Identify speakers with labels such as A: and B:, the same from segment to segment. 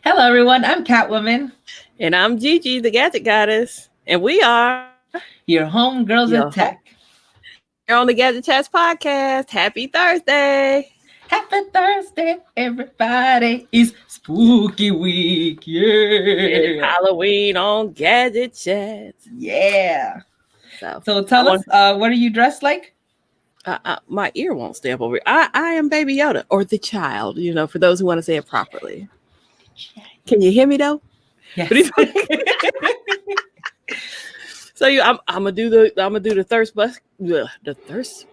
A: Hello, everyone. I'm Catwoman.
B: And I'm Gigi, the Gadget Goddess. And we are
A: your homegirls of tech.
B: You're on the Gadget Chats podcast. Happy Thursday.
A: Happy Thursday, everybody. It's spooky week. Yeah.
B: It's Halloween on Gadget Chats.
A: Yeah. So tell us, what are you dressed like?
B: My ear won't stay up over here. I am Baby Yoda, or the child, for those who want to say it properly. Can you hear me though?
A: Yes.
B: So I'm gonna do the thirst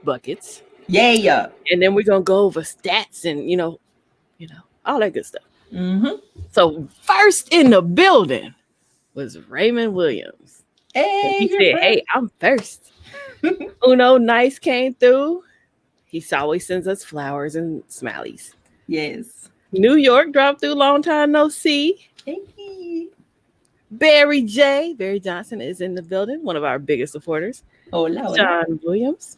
B: buckets.
A: Yeah.
B: And then we're gonna go over stats and all that good stuff.
A: Mm-hmm.
B: So first in the building was Raymond Williams.
A: Hey,
B: he said, "Hey, I'm first." Uno Nice came through. He always sends us flowers and smileys.
A: Yes.
B: New York dropped through, long time no see.
A: Hey.
B: Barry Johnson is in the building, one of our biggest supporters.
A: Hola.
B: John Williams,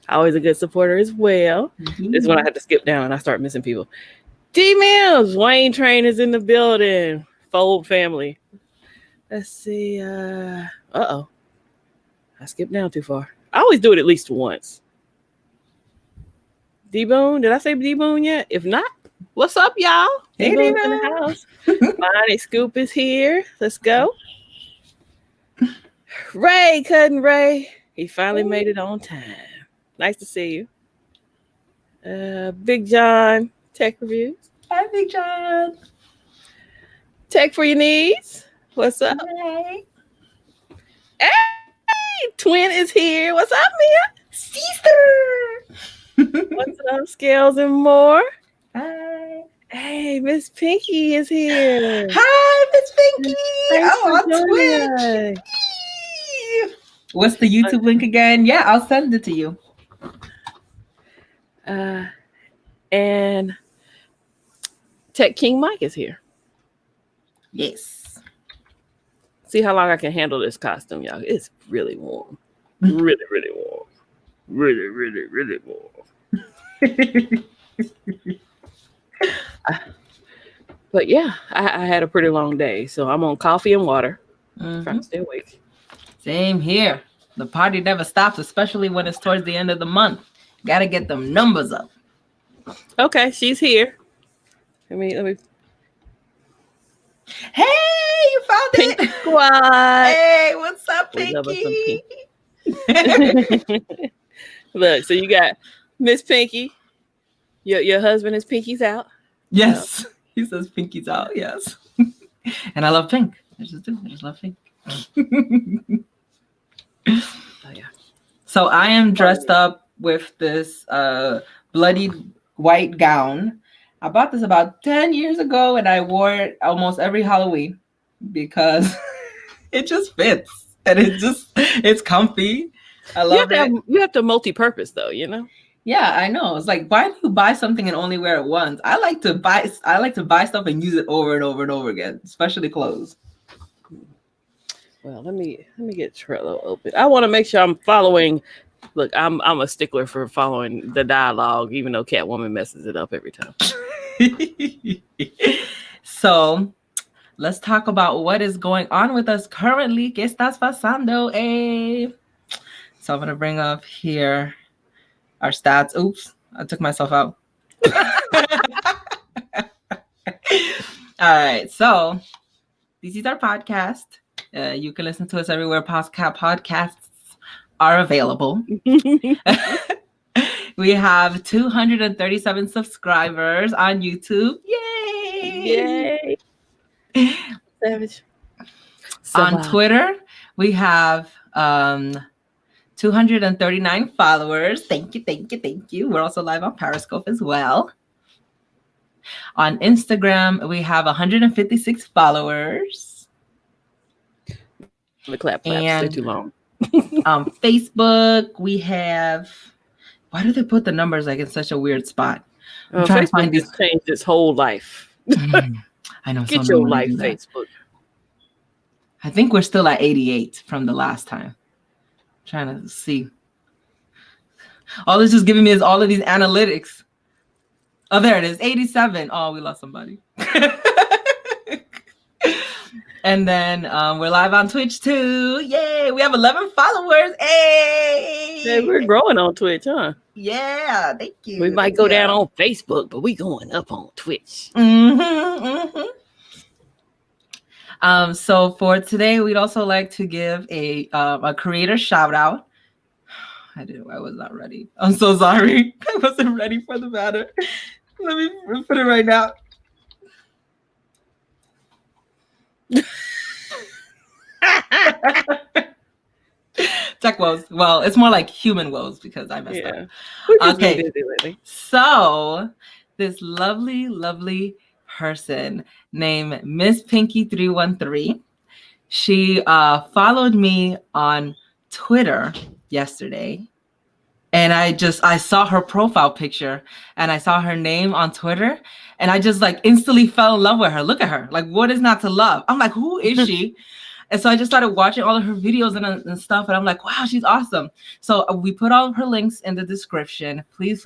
B: always a good supporter as well. Mm-hmm. This is when I had to skip down and I start missing people. D Mills, Wayne Train is in the building. Fold family. Let's see. I skipped down too far. I always do it at least once. D Boone, did I say D Boone yet? If not, what's up, y'all?
A: Hey,
B: D Boone's in the house. Bonnie Scoop is here. Let's go. Ray, cousin Ray. He finally made it on time. Nice to see you. Big John, Tech Reviews.
A: Hi, Big John.
B: Tech for your needs. What's up?
A: Hey.
B: Hey, Twin is here. What's up, Mia?
A: Sister.
B: What's up, Scales and more?
A: Hi.
B: Hey, Miss Pinky is here.
A: Hi, Miss Pinky.
B: On
A: Twitch. What's the YouTube link again? Yeah, I'll send it to you.
B: And Tech King Mike is here.
A: Yes.
B: See how long I can handle this costume, y'all. It's really warm. Really, really warm. Really, really, really warm. But yeah, I had a pretty long day, so I'm on coffee and water. Trying to stay awake.
A: Same here. The party never stops, especially when it's towards the end of the month. Gotta get them numbers up.
B: Okay, she's here. Let me.
A: Hey, you found
B: Pink
A: it.
B: Squad.
A: Hey, what's up, Pinky?
B: Look, so you got Miss Pinky. Your husband is Pinky's out.
A: Yes. He says Pinky's out, yes. And I love pink. I just love pink.
B: Oh, yeah.
A: So I am dressed up with this bloody white gown. I bought this about 10 years ago and I wore it almost every Halloween because it just fits and it's comfy. I love it.
B: You have to multi-purpose though,
A: Yeah, I know. It's like, why do you buy something and only wear it once? I like to buy stuff and use it over and over and over again, especially clothes.
B: Well, let me get Trello open. I want to make sure I'm following. Look, I'm a stickler for following the dialogue, even though Catwoman messes it up every time.
A: So let's talk about what is going on with us currently. ¿Qué estás pasando, eh? So I'm going to bring up here our stats. Oops, I took myself out. All right, so this is our podcast. You can listen to us everywhere podcasts are available. We have 237 subscribers on YouTube. Yay!
B: Yay! Savage.
A: On Twitter, we have 239 followers. Thank you. We're also live on Periscope as well. On Instagram, we have 156 followers.
B: The claps, they're too long.
A: On Facebook, we have... Why do they put the numbers like in such a weird spot?
B: I'm trying to find this. Changed its whole life.
A: I know.
B: Get your life, Facebook.
A: I think we're still at 88 from the last time. I'm trying to see. All this is giving me is all of these analytics. Oh, there it is. 87. Oh, we lost somebody. And then we're live on Twitch too. Yay! We have 11 followers. Hey!
B: Hey, we're growing on Twitch, huh?
A: Yeah, thank you.
B: We might go down on Facebook, but we going up on Twitch.
A: So for today, we'd also like to give a creator shout out. I was not ready. I'm so sorry. I wasn't ready for the matter. Let me put it right now. Tech woes. Well, it's more like human woes because I messed up. Okay. So this lovely person named Miss Pinky 313. She followed me on Twitter yesterday. And I saw her profile picture and I saw her name on Twitter and I just like instantly fell in love with her. Look at her. Like, what is not to love? I'm like, who is she? And so I just started watching all of her videos and stuff. And I'm like, wow, she's awesome. So we put all of her links in the description. Please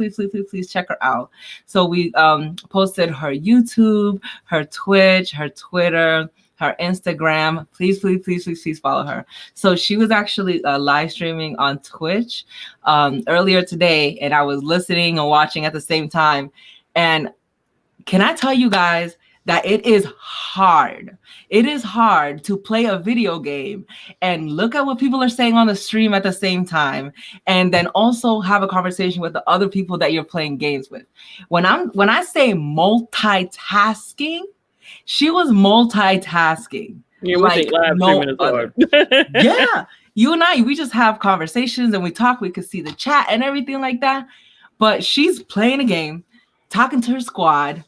A: check her out. So we posted her YouTube, her Twitch, her Twitter, her Instagram. Please follow her. So she was actually live streaming on Twitch earlier today. And I was listening and watching at the same time. And can I tell you guys that it is hard. It is hard to play a video game and look at what people are saying on the stream at the same time, and then also have a conversation with the other people that you're playing games with. When I say multitasking, she was multitasking.
B: Yeah, like no other.
A: Yeah, you and I, we just have conversations and we talk. We could see the chat and everything like that. But she's playing a game, talking to her squad,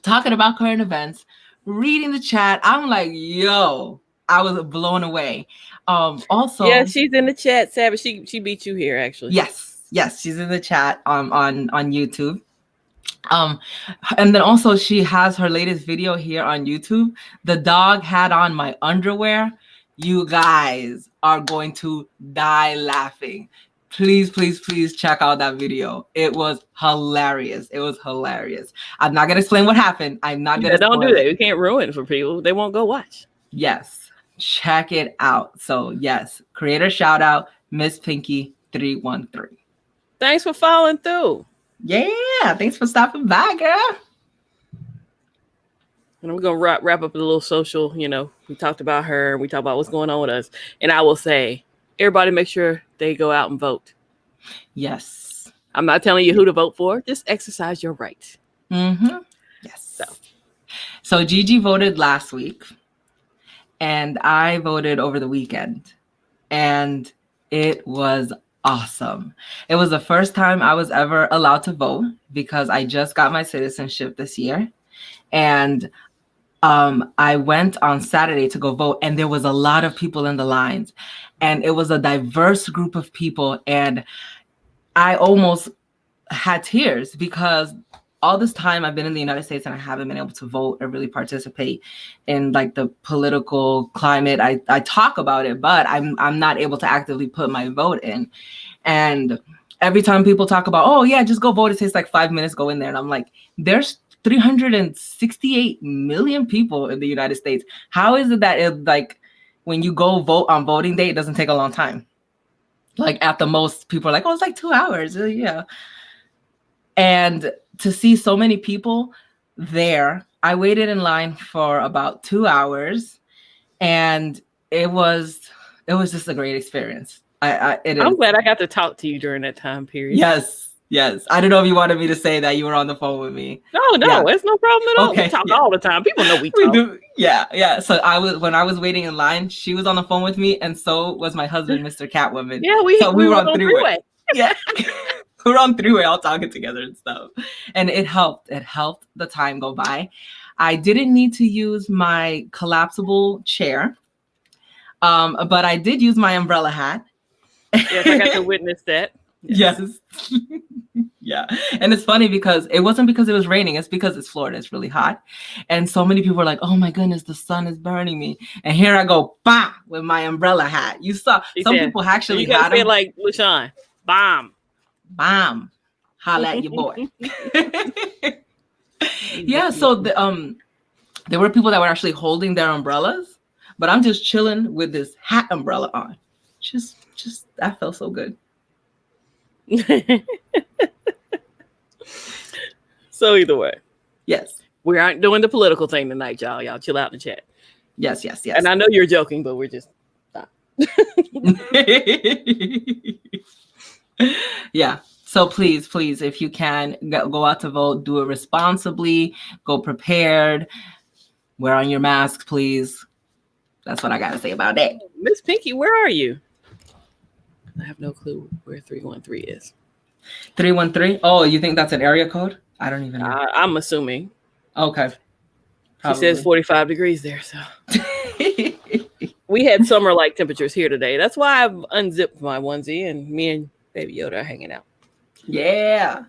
A: talking about current events, reading the chat. I'm like, yo, I was blown away. Also,
B: yeah, she's in the chat, Savage. She beat you here, actually.
A: Yes, she's in the chat on YouTube. And then also she has her latest video here on YouTube. The dog had on my underwear. You guys are going to die laughing. Please check out that video. It was hilarious. I'm not gonna explain what happened.
B: Don't do that. We can't ruin it for people. They won't go watch.
A: Yes, check it out. So yes, creator shout out, Miss Pinky 313.
B: Thanks for following through.
A: Yeah, thanks for stopping by, girl.
B: And we're gonna wrap up a little social. We talked about her. We talked about what's going on with us. And I will say, everybody make sure they go out and vote.
A: Yes.
B: I'm not telling you who to vote for. Just exercise your right.
A: Yes. So Gigi voted last week. And I voted over the weekend. And it was awesome. It was the first time I was ever allowed to vote because I just got my citizenship this year. And I went on Saturday to go vote, and there was a lot of people in the lines, and it was a diverse group of people. And I almost had tears because all this time I've been in the United States and I haven't been able to vote or really participate in like the political climate. I talk about it, but I'm not able to actively put my vote in. And every time people talk about, oh yeah, just go vote, it takes like 5 minutes, go in there. And I'm like, there's 368 million people in the United States. How is it that it, like, when you go vote on voting day, it doesn't take a long time? Like, at the most, people are like, oh, it's like 2 hours. Yeah. And to see so many people there, I waited in line for about 2 hours, and it was just a great experience. I'm
B: glad I got to talk to you during that time period.
A: Yes. I don't know if you wanted me to say that you were on the phone with me.
B: No, it's no problem at all. Okay, we talk all the time. People know we talk. We do.
A: Yeah. So when I was waiting in line, she was on the phone with me, and so was my husband, Mr. Catwoman.
B: Yeah, we were on three-way.
A: Yeah. We were on three-way all talking together and stuff. And it helped. It helped the time go by. I didn't need to use my collapsible chair, but I did use my umbrella hat.
B: Yes, I got to witness that.
A: Yes. Yeah. And it's funny because it wasn't because it was raining. It's because it's Florida. It's really hot. And so many people are like, oh my goodness, the sun is burning me. And here I go, bah, with my umbrella hat. You saw some people actually
B: had it. You like LaShawn, bomb.
A: Holla at your boy. Yeah. So there were people that were actually holding their umbrellas, but I'm just chilling with this hat umbrella on. Just that felt so good.
B: So either way,
A: yes,
B: we aren't doing the political thing tonight, y'all. Y'all chill out in the chat.
A: Yes.
B: And I know you're joking, but we're just not.
A: Yeah. So please, if you can go out to vote, do it responsibly, go prepared, wear on your mask, please. That's what I got to say about that.
B: Miss Pinky, where are you? I have no clue where 313 is.
A: 313? Oh, you think that's an area code? I don't even know.
B: I'm assuming.
A: Okay.
B: Probably. She says 45 degrees there, so. We had summer-like temperatures here today. That's why I've unzipped my onesie, and me and Baby Yoda are hanging out.
A: Yeah.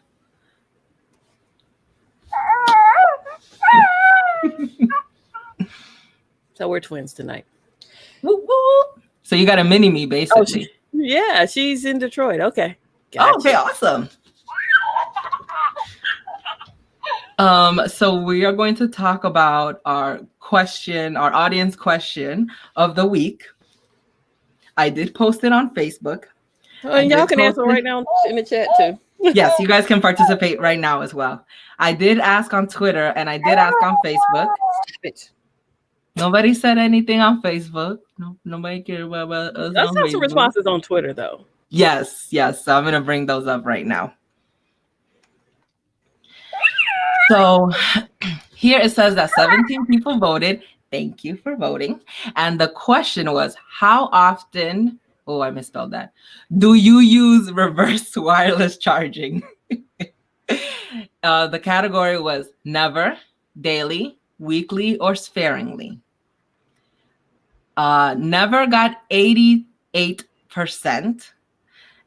B: So we're twins tonight.
A: Woo woo. So you got a mini-me, basically.
B: Yeah, she's in Detroit. Okay.
A: Gotcha. Okay, awesome. So we are going to talk about our audience question of the week. I did post it on Facebook.
B: Oh, and y'all can answer right now in the chat too.
A: Yes, you guys can participate right now as well. I did ask on Twitter and I did ask on Facebook. Nobody said anything on Facebook. No, nobody cared about us.
B: I saw some responses on Twitter though.
A: Yes. So I'm gonna bring those up right now. So here it says that 17 people voted. Thank you for voting. And the question was, how often, oh, I misspelled that. Do you use reverse wireless charging? The category was never, daily, weekly, or sparingly. Never got 88%.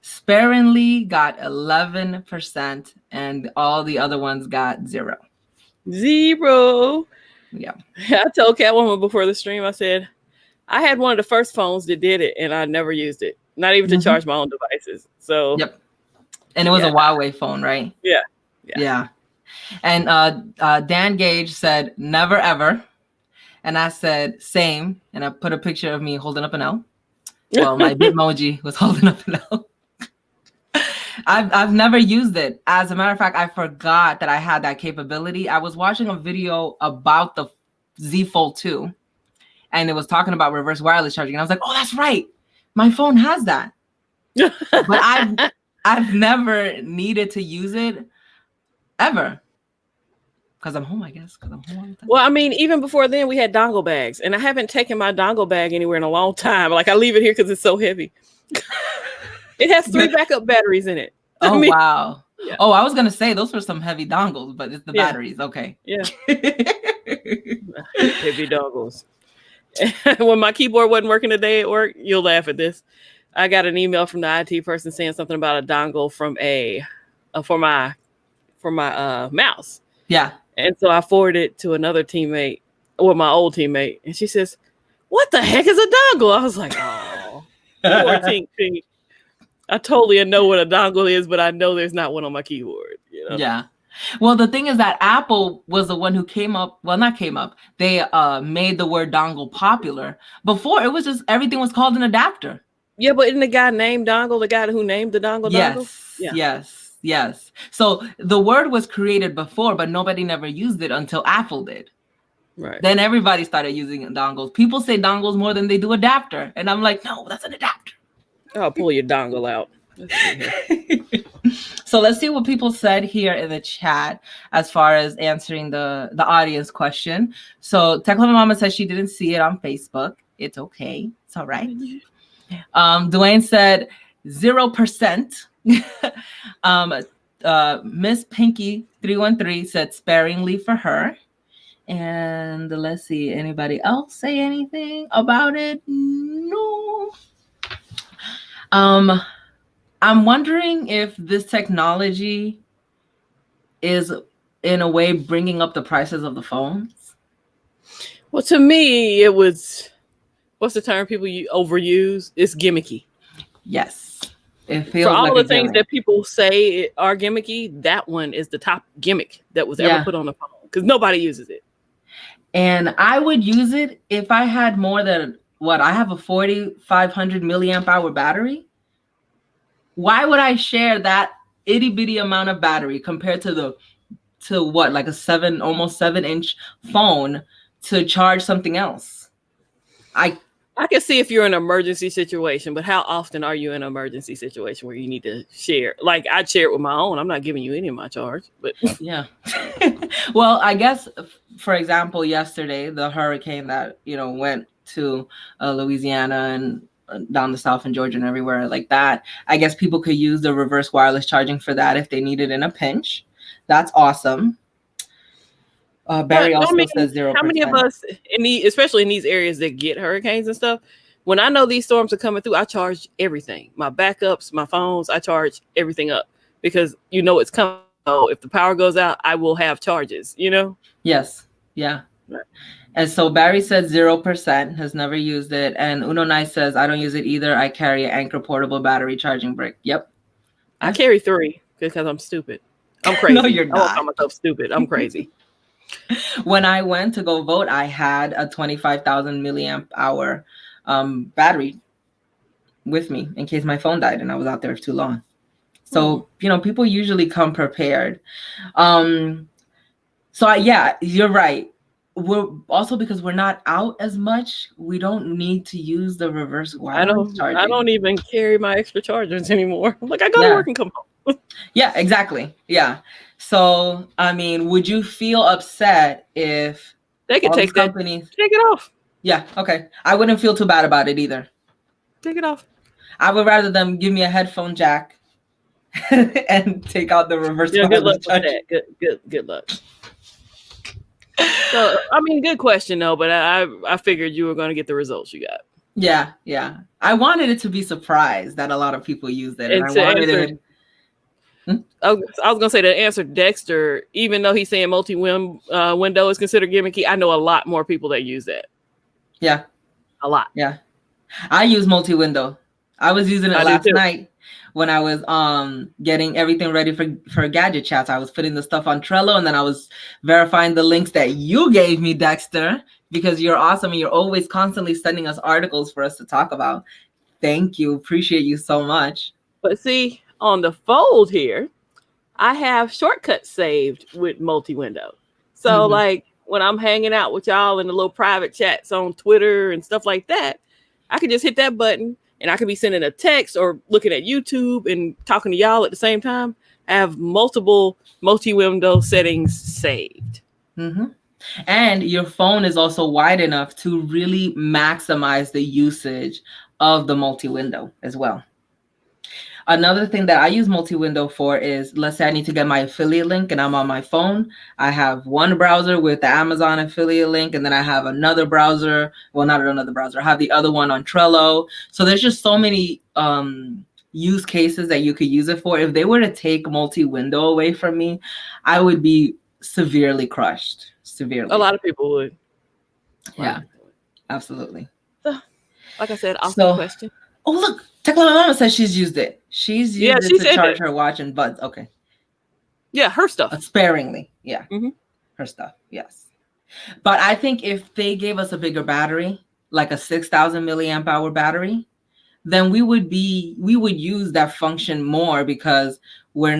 A: Sparingly got 11%, and all the other ones got 0. Yeah.
B: I told Catwoman before the stream, I said, I had one of the first phones that did it, and I never used it. Not even to charge my own devices. So,
A: yep. And it was a Huawei phone, right?
B: Yeah.
A: And Dan Gage said, never ever. And I said, same. And I put a picture of me holding up an L. Well, my Bitmoji was holding up an L. I've never used it. As a matter of fact, I forgot that I had that capability. I was watching a video about the Z Fold 2, and it was talking about reverse wireless charging. And I was like, oh, that's right. My phone has that. But I've never needed to use it ever. Because I'm home, I guess. Because I'm home all the time.
B: Well, I mean, even before then, we had dongle bags. And I haven't taken my dongle bag anywhere in a long time. Like, I leave it here because it's so heavy. It has 3 backup batteries in it.
A: Oh, wow. Yeah. Oh, I was going to say, those were some heavy dongles, but it's the batteries. Okay.
B: Yeah. Heavy dongles. When my keyboard wasn't working today at work, you'll laugh at this. I got an email from the IT person saying something about a dongle from for my mouse.
A: Yeah.
B: And so I forwarded it to another teammate, my old teammate, and she says, "What the heck is a dongle?" I was like, "Oh, poor Tink Pink. I totally know what a dongle is, but I know there's not one on my keyboard." You know?
A: Yeah. Well, the thing is that Apple was the one who came up. Well, not came up. They made the word dongle popular. Before it was just everything was called an adapter.
B: Yeah, but isn't the guy named Dongle the guy who named the dongle dongle?
A: Yes,
B: Yeah.
A: yes. So the word was created before, but nobody never used it until Apple did.
B: Right.
A: Then everybody started using dongles. People say dongles more than they do adapter, and I'm like, no, that's an adapter.
B: I'll pull your dongle out.
A: So let's see what people said here in the chat as far as answering the audience question. So Tekla Mama says she didn't see it on Facebook. It's okay. It's all right. Dwayne said 0%. Miss Pinky 313 said sparingly for her. And let's see, anybody else say anything about it? No. I'm wondering if this technology is in a way bringing up the prices of the phones.
B: Well, to me, it was, what's the term people overuse? It's gimmicky.
A: Yes. It feels
B: for all
A: like
B: the things that people say are gimmicky, that one is the top gimmick that was ever put on the phone because nobody uses it.
A: And I would use it if I had more than I have a 4,500 milliamp hour battery. Why would I share that itty bitty amount of battery compared to like a almost 7-inch phone to charge something else? I
B: can see if you're in an emergency situation, but how often are you in an emergency situation where you need to share? Like I'd share it with my own. I'm not giving you any of my charge, but
A: yeah. Well, I guess, for example, yesterday, the hurricane that, went to Louisiana and down the south in Georgia and everywhere like that, I guess people could use the reverse wireless charging for that if they need it in a pinch. That's awesome. Barry also says 0%.
B: How many of us, especially in these areas that get hurricanes and stuff, when I know these storms are coming through, I charge everything. My backups, my phones, I charge everything up because it's coming. So if the power goes out, I will have charges,
A: Yes. Yeah. Right. And so Barry said 0%, has never used it. And Uno Nice says, I don't use it either. I carry an Anchor portable battery charging brick. Yep.
B: I carry 3 because I'm stupid. I'm crazy.
A: No, you're not.
B: I won't call myself stupid. I'm crazy.
A: When I went to go vote, I had a 25,000 milliamp hour battery with me in case my phone died and I was out there for too long. So, people usually come prepared. You're right. We're also, because we're not out as much, we don't need to use the reverse wireless charging.
B: I don't even carry my extra chargers anymore. Like I go to work and come home.
A: Yeah, exactly. Yeah. So, I mean, would you feel upset if
B: they could take it off?
A: Yeah. Okay. I wouldn't feel too bad about it either.
B: Take it off.
A: I would rather them give me a headphone jack and take out the reverse.
B: Yeah, good luck with that. Good luck. So, I mean, good question though, but I figured you were going to get the results you got.
A: Yeah. I wanted it to be surprised that a lot of people used it, and I wanted it.
B: I was gonna say to answer Dexter, even though he's saying multi-window is considered gimmicky, I know a lot more people that use that.
A: Yeah,
B: a lot.
A: Yeah, I use multi-window. I was using it last night when I was getting everything ready for Gadget chats. I was putting the stuff on Trello, and then I was verifying the links that you gave me, Dexter, because you're awesome and you're always constantly sending us articles for us to talk about. Thank you, appreciate you so much.
B: But see, on the fold here, I have shortcuts saved with multi-window. So like when I'm hanging out with y'all in the little private chats on Twitter and stuff like that, I can just hit that button and I could be sending a text or looking at YouTube and talking to y'all at the same time. I have multiple multi-window settings saved.
A: And your phone is also wide enough to really maximize the usage of the multi-window as well. Another thing that I use multi-window for is, let's say I need to get my affiliate link and I'm on my phone. I have one browser with the Amazon affiliate link, and then I have another browser. Well, not another browser. I have the other one on Trello. So there's just so many use cases that you could use it for. If they were to take multi-window away from me, I would be severely crushed. Severely.
B: A lot of people would.
A: Yeah, absolutely.
B: So, like I said, awesome question.
A: Oh, look. Tekla Mama says she's used it. She's used it to charge her watch and buds. Okay.
B: Yeah, her stuff.
A: Sparingly. Yeah.
B: Mm-hmm.
A: Her stuff. Yes. But I think if they gave us a bigger battery, like a 6,000 milliamp hour battery, then we would use that function more, because we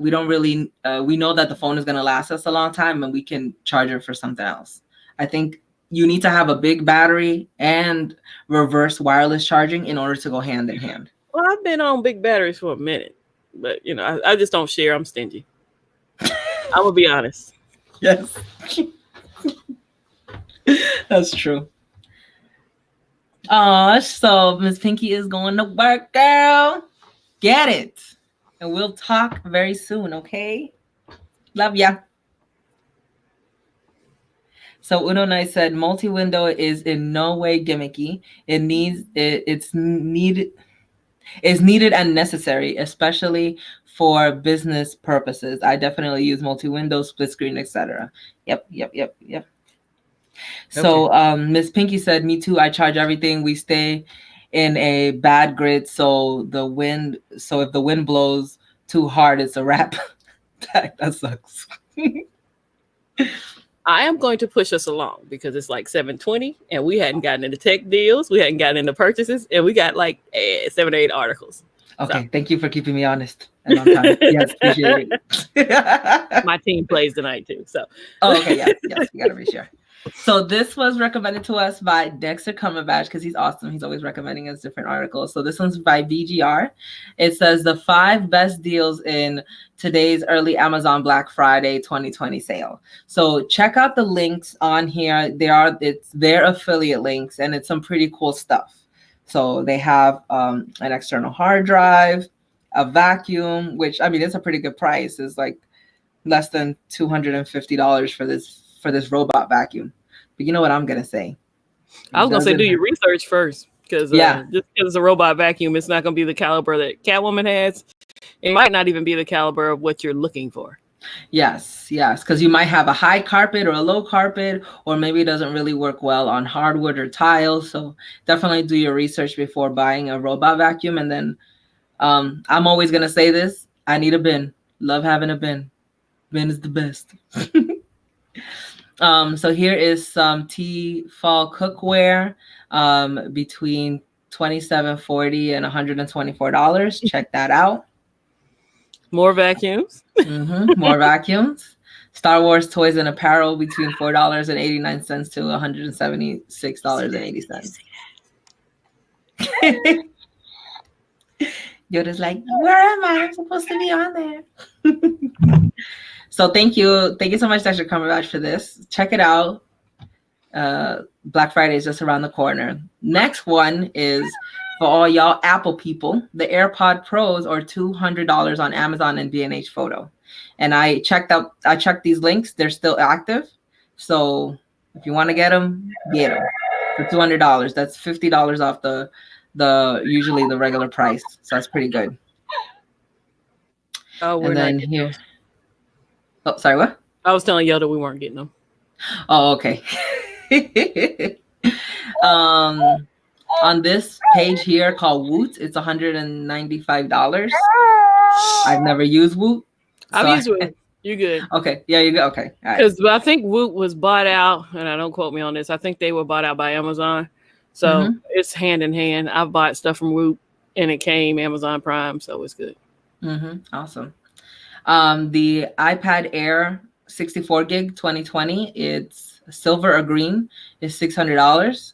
A: don't really, we know that the phone is going to last us a long time and we can charge it for something else. I think you need to have a big battery and reverse wireless charging in order to go hand in hand.
B: Well, I've been on big batteries for a minute, but I just don't share. I'm stingy. I'm gonna be honest.
A: Yes. That's true. So Miss Pinky is going to work, girl. Get it. And we'll talk very soon, okay? Love ya. So Uno Night said multi-window is in no way gimmicky. It's needed and necessary, especially for business purposes. I definitely use multi-window, split screen, etc. Yep. So Miss Pinky said, me too. I charge everything. We stay in a bad grid, so if the wind blows too hard, it's a wrap. that sucks.
B: I am going to push us along because it's like 7:20 and we hadn't gotten into tech deals, we hadn't gotten into purchases, and we got like 7 or 8 articles.
A: Okay, so. Thank you for keeping me honest and on time. Yes, appreciate it.
B: My team plays tonight too, so.
A: Oh, okay, yes, we gotta be sure. So this was recommended to us by Dexter Cumberbatch, because he's awesome. He's always recommending us different articles. So this one's by VGR. It says the 5 best deals in today's early Amazon Black Friday 2020 sale. So check out the links on here. It's their affiliate links, and it's some pretty cool stuff. So they have an external hard drive, a vacuum, which, I mean, it's a pretty good price. It's like less than $250 for this robot vacuum. But you know what I'm gonna say?
B: I was gonna say, do your research first, because just because it's a robot vacuum, it's not gonna be the caliber that Catwoman has. It might not even be the caliber of what you're looking for.
A: Yes, because you might have a high carpet or a low carpet, or maybe it doesn't really work well on hardwood or tiles. So definitely do your research before buying a robot vacuum. And then I'm always gonna say this: I need a bin. Love having a bin. Bin is the best. So here is some T-Fall cookware between $27.40 and $124. Check that out.
B: More vacuums.
A: More vacuums. Star Wars toys and apparel between $4.89 to $176.80. Yoda's like, where am I? I'm supposed to be on there. So thank you so much, Dr. Cumberbatch, for this. Check it out. Black Friday is just around the corner. Next one is for all y'all Apple people. The AirPod Pros are $200 on Amazon and B&H Photo. And I checked these links. They're still active. So if you want to get them for $200. That's $50 off the usually the regular price. So that's pretty good.
B: Oh, we're not getting
A: here. Oh, sorry, what?
B: I was telling Yoda we weren't getting them.
A: Oh, okay. On this page here called Woot, it's $195. I've never used Woot.
B: I've used Woot. You good?
A: Okay. Yeah, you good. Okay.
B: Because I think Woot was bought out, and I don't quote me on this. I think they were bought out by Amazon. So it's hand in hand. I've bought stuff from Woot, and it came Amazon Prime, so it's good.
A: Awesome. The iPad Air 64 gig 2020, it's silver or green, is $600.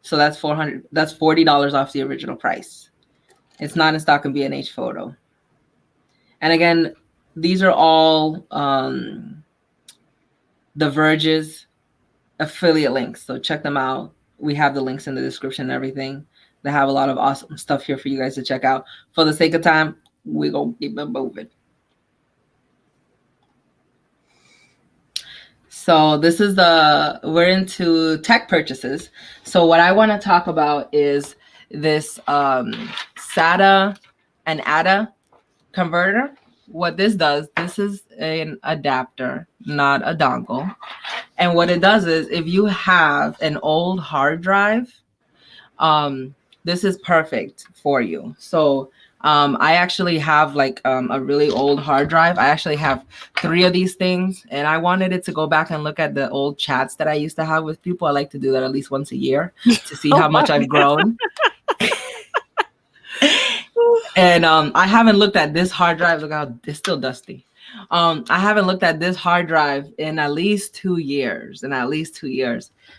A: So that's $40 off the original price. It's not in stock in B&H Photo. And again, these are all The Verge's affiliate links. So check them out. We have the links in the description and everything. They have a lot of awesome stuff here for you guys to check out. For the sake of time, we're going to keep it moving. So this is we're into tech purchases. So what I want to talk about is this SATA and ATA converter. What this does, this is an adapter, not a dongle. And what it does is if you have an old hard drive, this is perfect for you. So I actually have like a really old hard drive. I actually have 3 of these things, and I wanted it to go back and look at the old chats that I used to have with people. I like to do that at least once a year to see how much I've grown. And I haven't looked at this hard drive. Look how it's still dusty. I haven't looked at this hard drive in at least 2 years.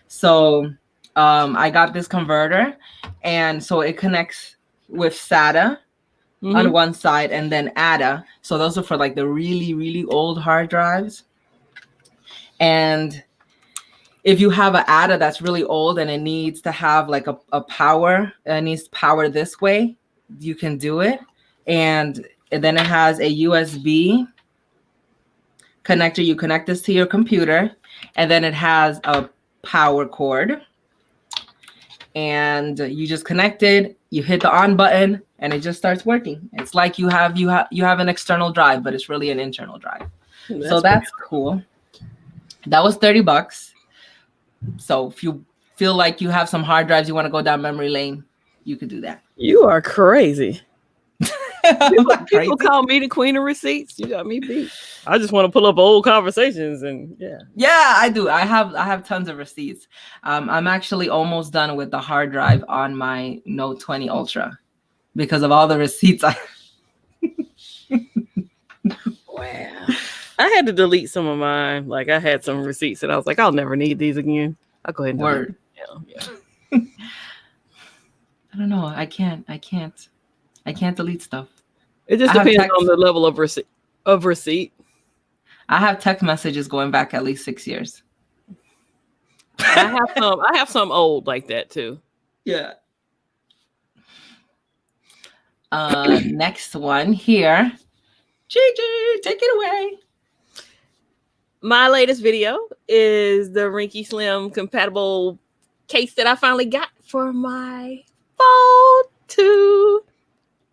A: So I got this converter, and so it connects with SATA on one side and then ATA. So those are for like the really, really old hard drives. And if you have an ATA that's really old and it needs to have like a power, it needs power this way, you can do it. And then it has a USB connector. You connect this to your computer, and then it has a power cord. And you just connect it, you hit the on button, and it just starts working. It's like you have an external drive, but it's really an internal drive. So that's cool. That was $30. So if you feel like you have some hard drives, you want to go down memory lane, you could do that.
B: You are crazy. People call me the queen of receipts. You got me beat. I just want to pull up old conversations and
A: yeah, I do. I have tons of receipts. I'm actually almost done with the hard drive on my Note 20 Ultra because of all the receipts.
B: Wow. I had to delete some of mine. Like I had some receipts and I was like, I'll never need these again. I'll go ahead and
A: Word.
B: Yeah.
A: I don't know. I can't delete stuff.
B: It just depends on the level of receipt.
A: I have text messages going back at least 6 years.
B: I have some old like that too.
A: Yeah. Next one here. Gigi, take it away.
B: My latest video is the Ringke Slim compatible case that I finally got for my Fold 2.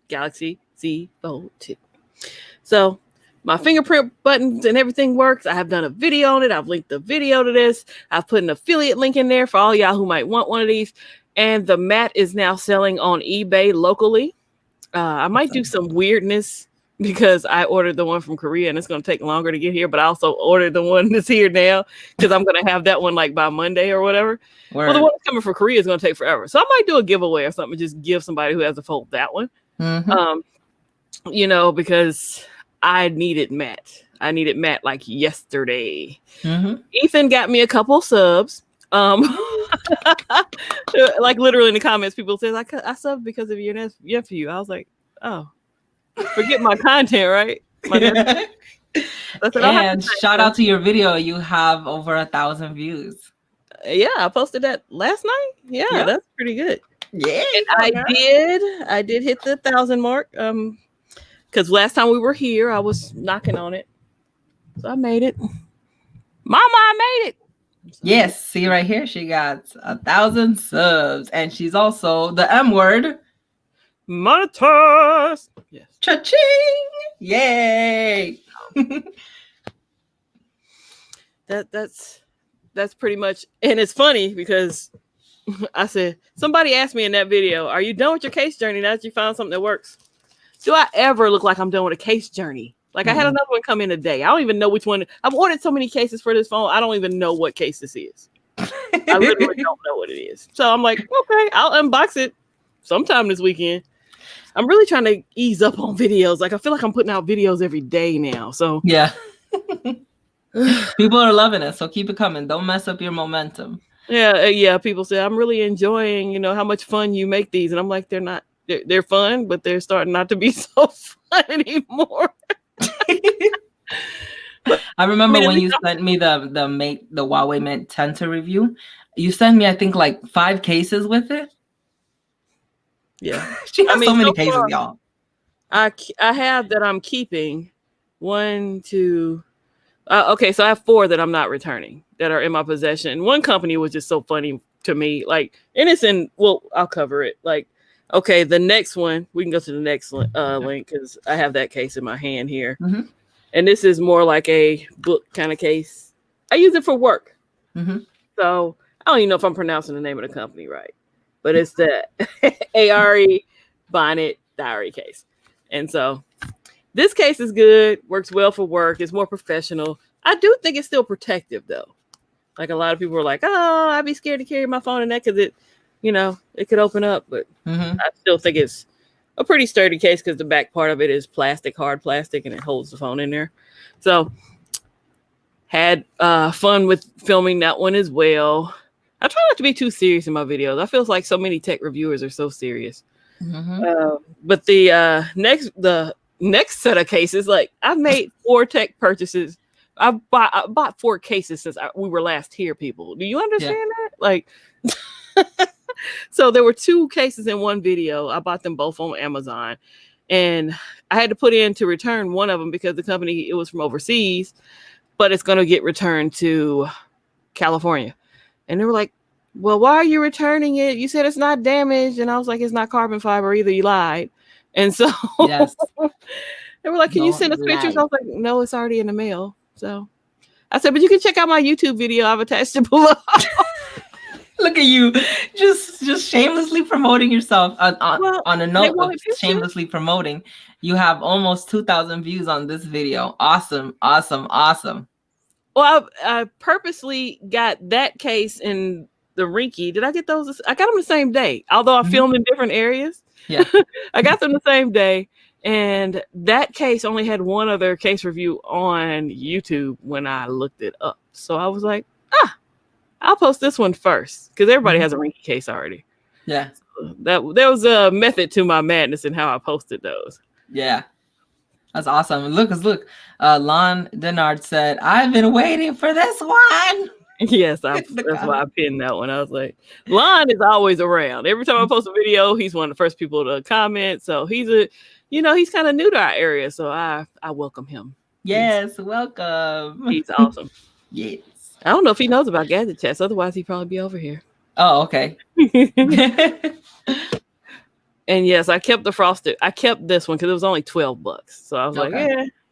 B: Galaxy Z Fold 2. So my fingerprint buttons and everything works. I have done a video on it. I've linked the video to this. I've put an affiliate link in there for all y'all who might want one of these. And the mat is now selling on eBay locally. I might do some weirdness because I ordered the one from Korea and it's going to take longer to get here. But I also ordered the one that's here now because I'm going to have that one like by Monday or whatever. Word. Well, the one that's coming from Korea is going to take forever. So I might do a giveaway or something. Just give somebody who has a Fold that one. Mm-hmm. Because I needed Matt. Like yesterday. Mm-hmm. Ethan got me a couple subs. Like literally in the comments, people says I subbed because of your nephew. I was like, oh, forget my content, right?
A: And shout out to your video. You have over 1,000 views.
B: Yeah, I posted that last night. Yeah, yep. That's pretty good.
A: Yeah,
B: and I did hit the 1,000 mark. Because last time we were here, I was knocking on it, so I made it. Mama, I made it. So.
A: Yes, see right here, she got 1,000 subs, and she's also the M word.
B: Monetized. Yes.
A: Cha-ching! Yay!
B: That's pretty much, and it's funny because I said, somebody asked me in that video, are you done with your case journey now that you found something that works? Do I ever look like I'm done with a case journey? Like I had another one come in today. I don't even know which one. I've ordered so many cases for this phone. I don't even know what case this is. I literally don't know what it is. So I'm like, okay, I'll unbox it sometime this weekend. I'm really trying to ease up on videos. Like I feel like I'm putting out videos every day now. So
A: yeah. People are loving it. So keep it coming. Don't mess up your momentum.
B: Yeah. People say I'm really enjoying, how much fun you make these. And I'm like, they're not. They're fun, but they're starting not to be so fun anymore.
A: I remember when you sent me the Huawei Mate 10 to review. You sent me, I think, like 5 cases with it.
B: Yeah,
A: she has so many cases, y'all.
B: I have that I'm keeping. 1, 2. Okay, so I have 4 that I'm not returning that are in my possession. One company was just so funny to me, like, and it's in. Well, I'll cover it. Like, okay, the next one we can go to the next link because I have that case in my hand here, and this is more like a book kind of case. I use it for work, so I don't even know if I'm pronouncing the name of the company right, but it's the Araree Bonnet Diary case. And so this case is good, works well for work. It's more professional. I do think it's still protective though. Like a lot of people are like, oh, I'd be scared to carry my phone in that because it, it could open up. But I still think it's a pretty sturdy case because the back part of it is plastic, hard plastic, and it holds the phone in there. So had fun with filming that one as well. I try not to be too serious in my videos. I feel like so many tech reviewers are so serious. But the next set of cases, like I've made 4 tech purchases. I bought 4 cases since we were last here, people. Do you understand that? Like, so there were 2 cases in one video. I bought them both on Amazon, and I had to put in to return one of them because the company, it was from overseas, but it's going to get returned to California. And they were like, well, why are you returning it? You said it's not damaged. And I was like, it's not carbon fiber either. You lied. And so they were like, can you send us pictures? I was like, no, it's already in the mail. So I said, but you can check out my YouTube video. I've attached it below.
A: Look at you, just shamelessly promoting yourself. On a note of shamelessly promoting, you have almost 2,000 views on this video. Awesome.
B: Well, I purposely got that case in the Ringke. Did I get those? I got them the same day, although I filmed in different areas. Yeah, I got them the same day. And that case only had one other case review on YouTube when I looked it up. So I was like, I'll post this one first because everybody has a Ringke case already. Yeah. So there was a method to my madness in how I posted those.
A: Yeah. That's awesome. Look. Lon Denard said, I've been waiting for this one.
B: Yes, that's why I pinned that one. I was like, Lon is always around. Every time I post a video, he's one of the first people to comment. So he's he's kind of new to our area. So I welcome him.
A: Yes, welcome.
B: He's awesome.
A: Yes.
B: I don't know if he knows about Gadget chats. Otherwise, he'd probably be over here.
A: Oh, okay.
B: And yes, I kept the frosted. I kept this one because it was only $12. So I was like,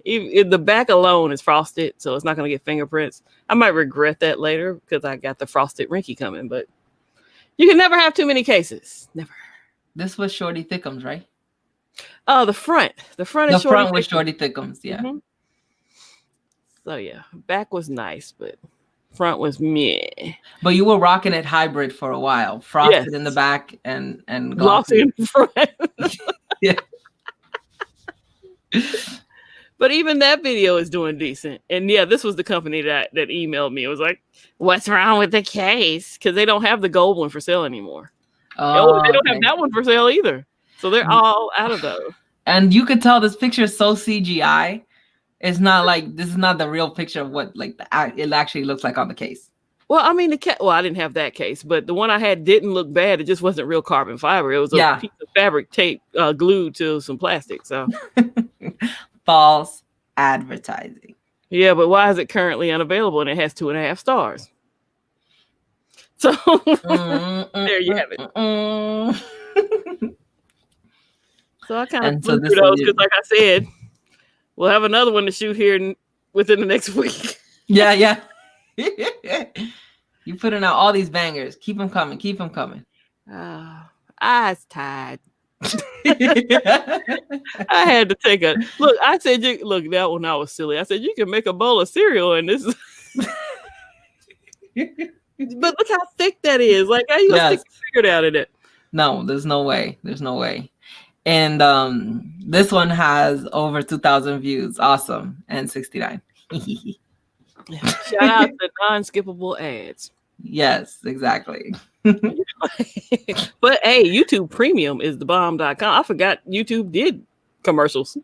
B: if the back alone is frosted, so it's not going to get fingerprints. I might regret that later because I got the frosted Ringke coming, but you can never have too many cases. Never.
A: This was Shorty Thickums, right?
B: Oh, the front. The front
A: is Shorty Thickums. The front was Shorty Thickums, yeah. Mm-hmm.
B: So yeah, back was nice, but front was meh.
A: But you were rocking it hybrid for a while. Frosted in the back and
B: glossy in the front.
A: Yeah.
B: But even that video is doing decent. And yeah, this was the company that emailed me. It was like, what's wrong with the case? Because they don't have the gold one for sale anymore. Oh, they don't have that one for sale either. So they're all out of those.
A: And you could tell this picture is so CGI. It's not like, this is not the real picture of what like it actually looks like on the case.
B: Well, I mean, I didn't have that case, but the one I had didn't look bad. It just wasn't real carbon fiber. It was a piece of fabric tape glued to some plastic. So
A: false advertising.
B: Yeah, but why is it currently unavailable and it has 2.5 stars? So there you have it. So I kind of flew through those because, like I said, we'll have another one to shoot here within the next week.
A: Yeah. You putting out all these bangers. Keep them coming.
B: I was tired. I had to take a look. I said, look, that one I was silly. I said, you can make a bowl of cereal and this is but look how thick that is. Like, how you gonna stick a cigarette out of it?
A: No, there's no way. And this one has over 2,000 views. Awesome. And 69.
B: Shout out to non-skippable ads.
A: Yes, exactly.
B: But hey, YouTube Premium is the bomb.com. I forgot YouTube did commercials.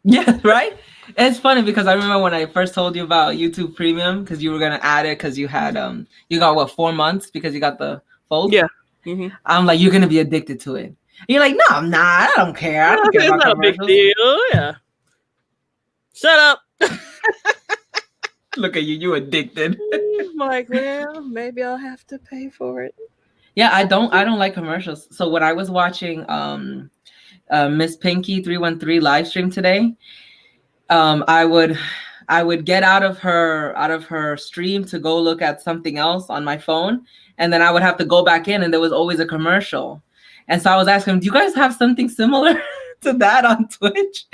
A: Yeah, right? It's funny because I remember when I first told you about YouTube Premium because you were going to add it because you had, you got 4 months because you got the fold?
B: Yeah. Mm-hmm.
A: I'm like, you're going to be addicted to it. You're like, no, I'm not. I don't care. I don't care
B: about not a big deal. Yeah. Shut up.
A: Look at you. You addicted.
B: I'm like, well, maybe I'll have to pay for it.
A: Yeah, I don't like commercials. So when I was watching Miss Pinky 313 live stream today, I would get out of her stream to go look at something else on my phone, and then I would have to go back in, and there was always a commercial. And so I was asking, do you guys have something similar to that on Twitch.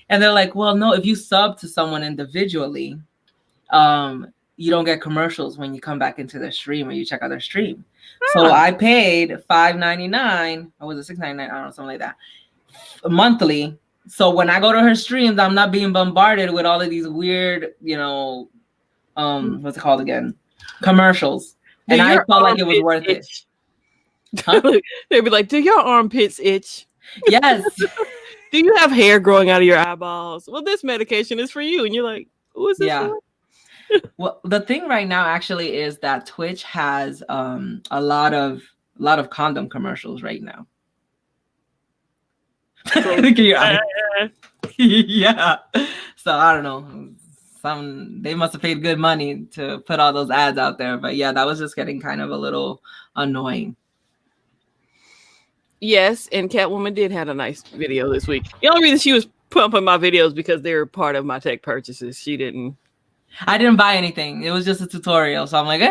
A: And they're like, well, no, if you sub to someone individually, you don't get commercials when you come back into their stream or you check out their stream. So I paid $5.99, or was it $6.99? I don't know, something like that, monthly. So when I go to her streams, I'm not being bombarded with all of these weird, what's it called again? Commercials. And I felt like it was worth it.
B: Huh? They'd be like, do your armpits itch?
A: Yes.
B: Do you have hair growing out of your eyeballs? Well, this medication is for you. And you're like, who is this for?
A: Well, the thing right now actually is that Twitch has a lot of condom commercials right now. Yeah. So I don't know. They must have paid good money to put all those ads out there. But yeah, that was just getting kind of a little annoying.
B: Yes, and Catwoman did have a nice video this week. The only reason she was pumping my videos because they were part of my tech purchases. I
A: didn't buy anything. It was just a tutorial. So I'm like,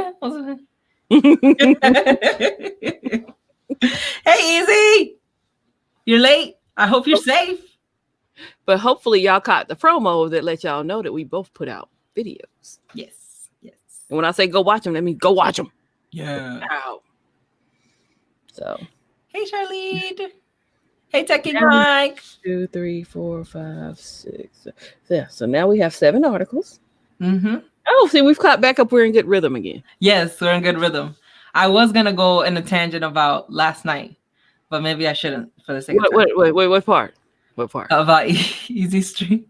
A: Hey, Easy. You're late. I hope you're safe.
B: But hopefully y'all caught the promo that let y'all know that we both put out videos.
A: Yes.
B: And when I say go watch them, that means go watch them.
A: Yeah.
B: Ow. So.
A: Hey, Charlene. Hey, Techie Mike.
B: 2, 3, 4, 5, 6. Yeah. So now we have 7 articles.
A: Mm-hmm.
B: Oh, see, we've caught back up. We're in good rhythm again.
A: Yes, we're in good rhythm. I was gonna go in a tangent about last night, but maybe I shouldn't for the sake of time.
B: Wait, what part? What part?
A: About Easy Stream.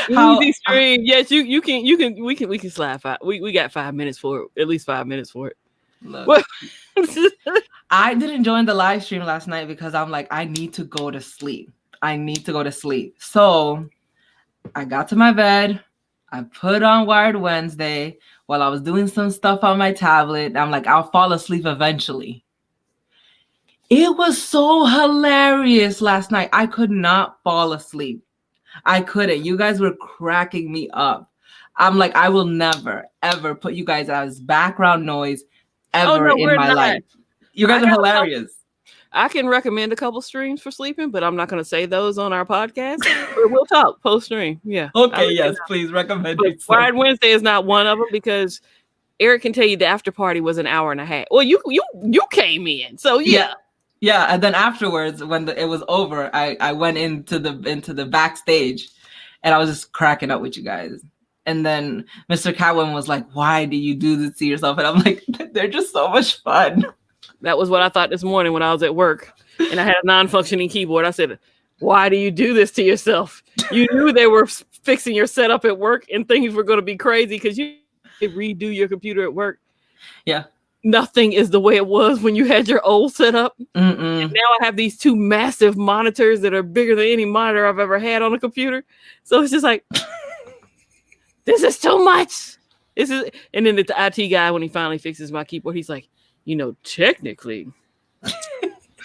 B: Easy Stream. Yes, we can slide 5. We got 5 minutes for it. At least 5 minutes for it.
A: Look, I didn't join the live stream last night because I'm like, I need to go to sleep. So I got to my bed. I put on Wired Wednesday while I was doing some stuff on my tablet. I'm like, I'll fall asleep eventually. It was so hilarious last night. I could not fall asleep. I couldn't. You guys were cracking me up. I'm like, I will never, ever put you guys as background noise ever in my life. You guys are hilarious.
B: I can recommend a couple streams for sleeping, but I'm not going to say those on our podcast. But we'll talk post stream. Yeah.
A: Okay. Yes, please recommend it.
B: Wired Wednesday is not one of them because Eric can tell you the after party was an hour and a half. Well, you came in, so yeah.
A: Yeah, and then afterwards, when it was over, I went into the backstage, and I was just cracking up with you guys. And then Mr. Catwin was like, "Why do you do this to yourself?" And I'm like, "They're just so much fun."
B: That was what I thought this morning when I was at work, and I had a non-functioning keyboard. I said, "Why do you do this to yourself? You knew they were fixing your setup at work, and things were going to be crazy because you redo your computer at work."
A: Yeah.
B: Nothing is the way it was when you had your old setup. And now I have these 2 massive monitors that are bigger than any monitor I've ever had on a computer. So it's just like, this is too much. And then the IT guy, when he finally fixes my keyboard, he's like, technically,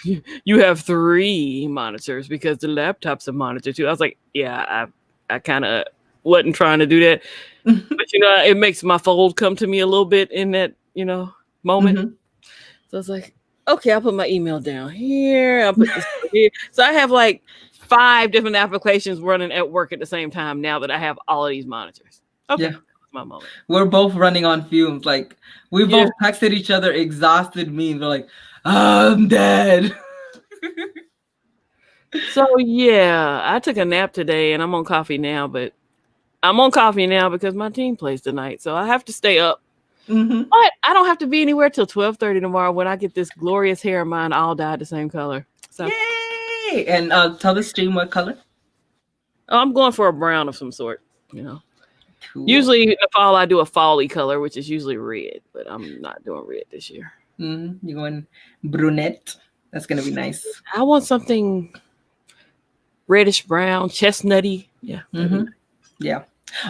B: you have 3 monitors because the laptop's a monitor too. I was like, yeah, I kind of wasn't trying to do that. But, it makes my fold come to me a little bit in that, moment. So I was like, okay, I'll put my email down here. I'll put this here. So I have like 5 different applications running at work at the same time now that I have all of these monitors. Okay. Yeah. That's my moment.
A: We're both running on fumes. Like we both texted each other exhausted memes. We're like, I'm dead.
B: So yeah, I took a nap today and I'm on coffee now, but I'm on coffee now because my team plays tonight. So I have to stay up. But I don't have to be anywhere till 12:30 tomorrow when I get this glorious hair of mine all dyed the same color. So,
A: yay! And tell the stream what color.
B: Oh, I'm going for a brown of some sort. Cool. Usually in the fall I do a fall-y color, which is usually red, but I'm not doing red this year.
A: You're going brunette. That's gonna be nice.
B: I want something reddish brown, chestnutty. Yeah.
A: Yeah.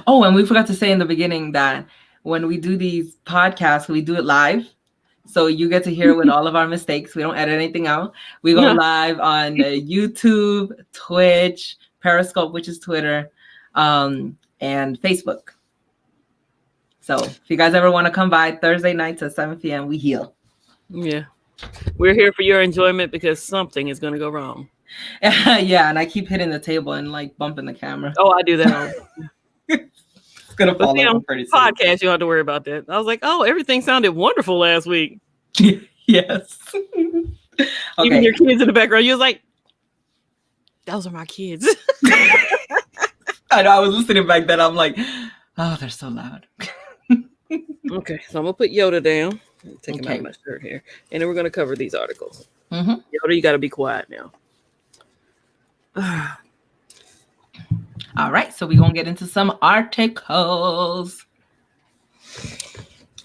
A: Oh, and we forgot to say in the beginning that when we do these podcasts, we do it live. So you get to hear with all of our mistakes. We don't edit anything out. We go live on YouTube, Twitch, Periscope, which is Twitter, and Facebook. So if you guys ever want to come by Thursday nights at 7 p.m., we heal.
B: Yeah. We're here for your enjoyment because something is going to go wrong.
A: Yeah, and I keep hitting the table and like bumping the camera.
B: Oh, I do that all.
A: It's gonna
B: But
A: fall
B: see,
A: over
B: on
A: pretty soon.
B: podcast, you don't have to worry about that. I was like, oh, everything sounded wonderful last week.
A: Yes.
B: Even
A: Okay.
B: your kids in the background, you was like, those are my kids.
A: I know. I was listening back then. I'm like, oh, they're so loud.
B: Okay, so I'm gonna put Yoda down. Take him out
A: Okay.
B: of my shirt here, and then we're gonna cover these articles.
A: Mm-hmm.
B: Yoda, you got to be quiet now.
A: All right, so we're gonna get into some articles.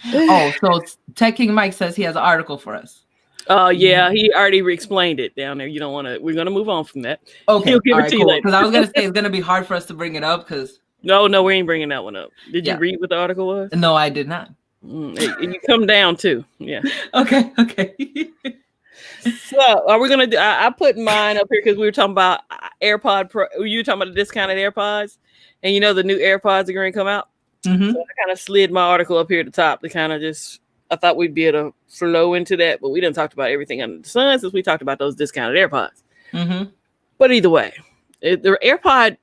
A: Oh, so Tech King Mike says he has an article for us.
B: Yeah, he already explained it down there. You don't want to. We're gonna move on from that.
A: Okay,
B: He'll give
A: all
B: it
A: right,
B: to you
A: cool.
B: later.
A: Because I was gonna say it's gonna be hard for us to bring it up. Because
B: No, we ain't bringing that one up. Did you
A: Yeah.
B: read what the article was?
A: no, I did not.
B: And you come down too. Yeah.
A: Okay.
B: So are we gonna do? I put mine up here because we were talking about AirPod Pro. You were talking about the discounted AirPods, and you know the new AirPods are going to come out.
A: Mm-hmm.
B: So I kind of slid my article up here at the top to kind of just. I thought we'd be able to flow into that, but we didn't talk about everything under the sun since we talked about those discounted AirPods.
A: Mm-hmm.
B: But either way, the AirPod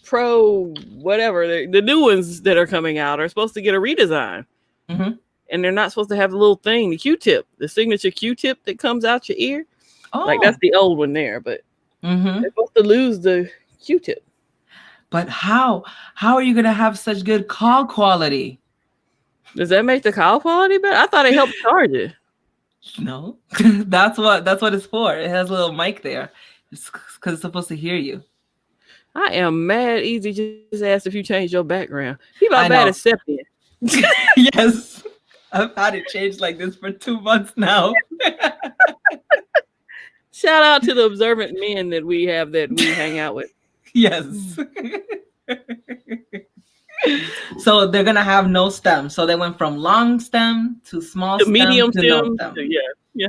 B: Pro, whatever, the new ones that are coming out are supposed to get a redesign.
A: Mm-hmm.
B: And they're not supposed to have the little thing, the Q-tip, the signature Q-tip that comes out your ear.
A: Oh,
B: Like that's the old one there, but
A: Mm-hmm.
B: they're supposed to lose the Q-tip.
A: But how are you gonna have such good call quality?
B: Does that make the call quality better? I thought it helped charge it.
A: No, that's what it's for. It has a little mic there. It's because it's supposed to hear you.
B: I am mad easy. Just asked if you changed your background. People are
A: I
B: bad
A: know.
B: at accepting.
A: Yes, I've had it changed like this for 2 months now.
B: Shout out to the observant men that we have that we hang out with.
A: Yes. So they're gonna have no stem. So they went from long stem to small
B: The
A: stem
B: medium
A: to no
B: stem.
A: stem.
B: Yeah.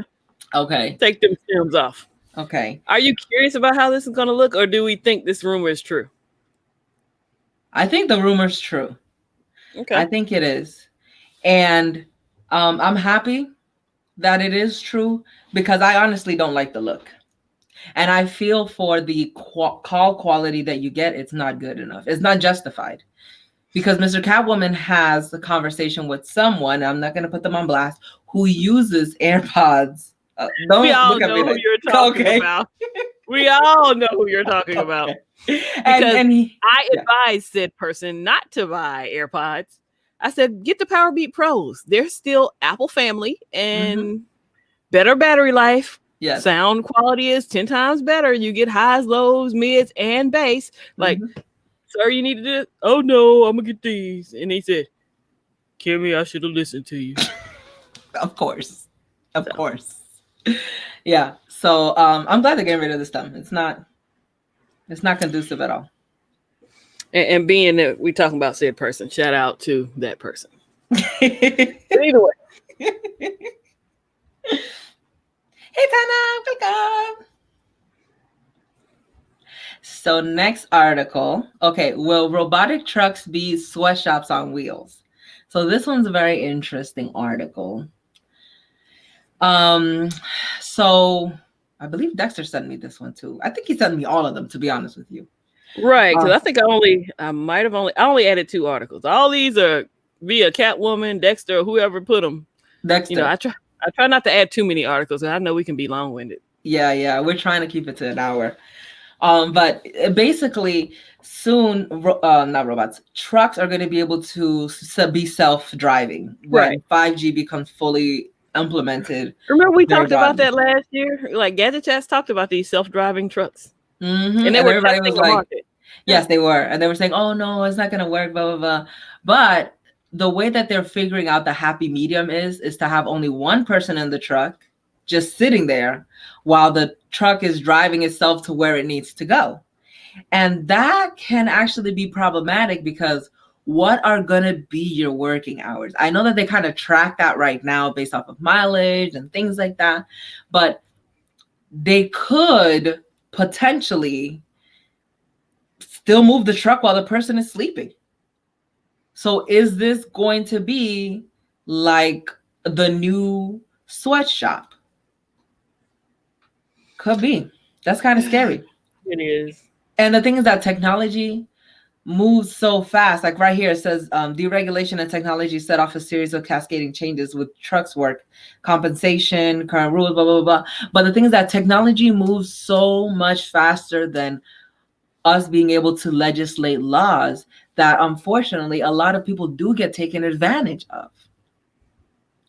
A: Okay.
B: Take them stems off.
A: Okay.
B: Are you curious about how this is going to look, or do we think this rumor is true?
A: I think the rumor's true.
B: Okay.
A: I think it is. And I'm happy that it is true because I honestly don't like the look. And I feel for the call quality that you get, it's not good enough. It's not justified. Because Mr. Catwoman has a conversation with someone, I'm not going to put them on blast, who uses AirPods. Don't
B: we all
A: look at
B: know
A: me
B: who
A: like,
B: you're talking
A: okay.
B: about. We all know who you're talking about.
A: Because
B: I advise said person not to buy AirPods. I said, get the Power Beat Pros. They're still Apple family and better battery life.
A: Yes.
B: Sound quality is 10 times better. You get highs, lows, mids, and bass. Like, sir, you need to do it. Oh, no, I'm going to get these. And he said, Kimmy, I should have listened to you.
A: Of course. Yeah. So I'm glad they're getting rid of the stem. It's not conducive at all.
B: And being that we're talking about said person, shout out to that person. Either way.
A: Hey, Tana, welcome. So next article. Okay, will robotic trucks be sweatshops on wheels? So this one's a very interesting article. So I believe Dexter sent me this one too. I think he sent me all of them, to be honest with you.
B: Right, because I think I only added 2 articles. All these are via Catwoman, Dexter, or whoever put them.
A: Dexter.
B: You know, I try not to add too many articles. I know we can be long-winded.
A: Yeah, we're trying to keep it to an hour. But basically, soon, not robots, trucks are going to be able to be self-driving when 5G becomes fully implemented.
B: Remember we talked about that last year? Like Gadget talked about these self-driving trucks.
A: Mm-hmm.
B: And everybody was like,
A: yes, they were. And they were saying, oh, no, it's not going to work, blah, blah, blah. But the way that they're figuring out the happy medium is to have only one person in the truck just sitting there while the truck is driving itself to where it needs to go. And that can actually be problematic because what are going to be your working hours? I know that they kind of track that right now based off of mileage and things like that, but they could potentially still move the truck while the person is sleeping. So is this going to be like the new sweatshop? Could be. That's kind of scary.
B: It is.
A: And the thing is that technology moves so fast. Like right here, it says deregulation and technology set off a series of cascading changes with trucks work, compensation, current rules, blah, blah, blah. But the thing is that technology moves so much faster than us being able to legislate laws that unfortunately a lot of people do get taken advantage of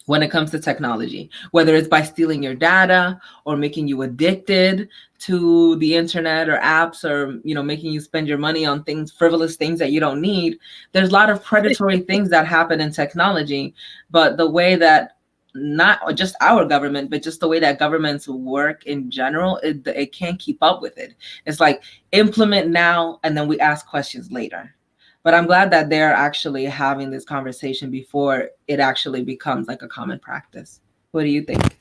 A: when it comes to technology, whether it's by stealing your data or making you addicted to the internet or apps, or making you spend your money on things, frivolous things that you don't need. There's a lot of predatory things that happen in technology, but the way that not just our government, but just the way that governments work in general, it can't keep up with it. It's like implement now and then we ask questions later. But I'm glad that they're actually having this conversation before it actually becomes like a common practice. What do you think?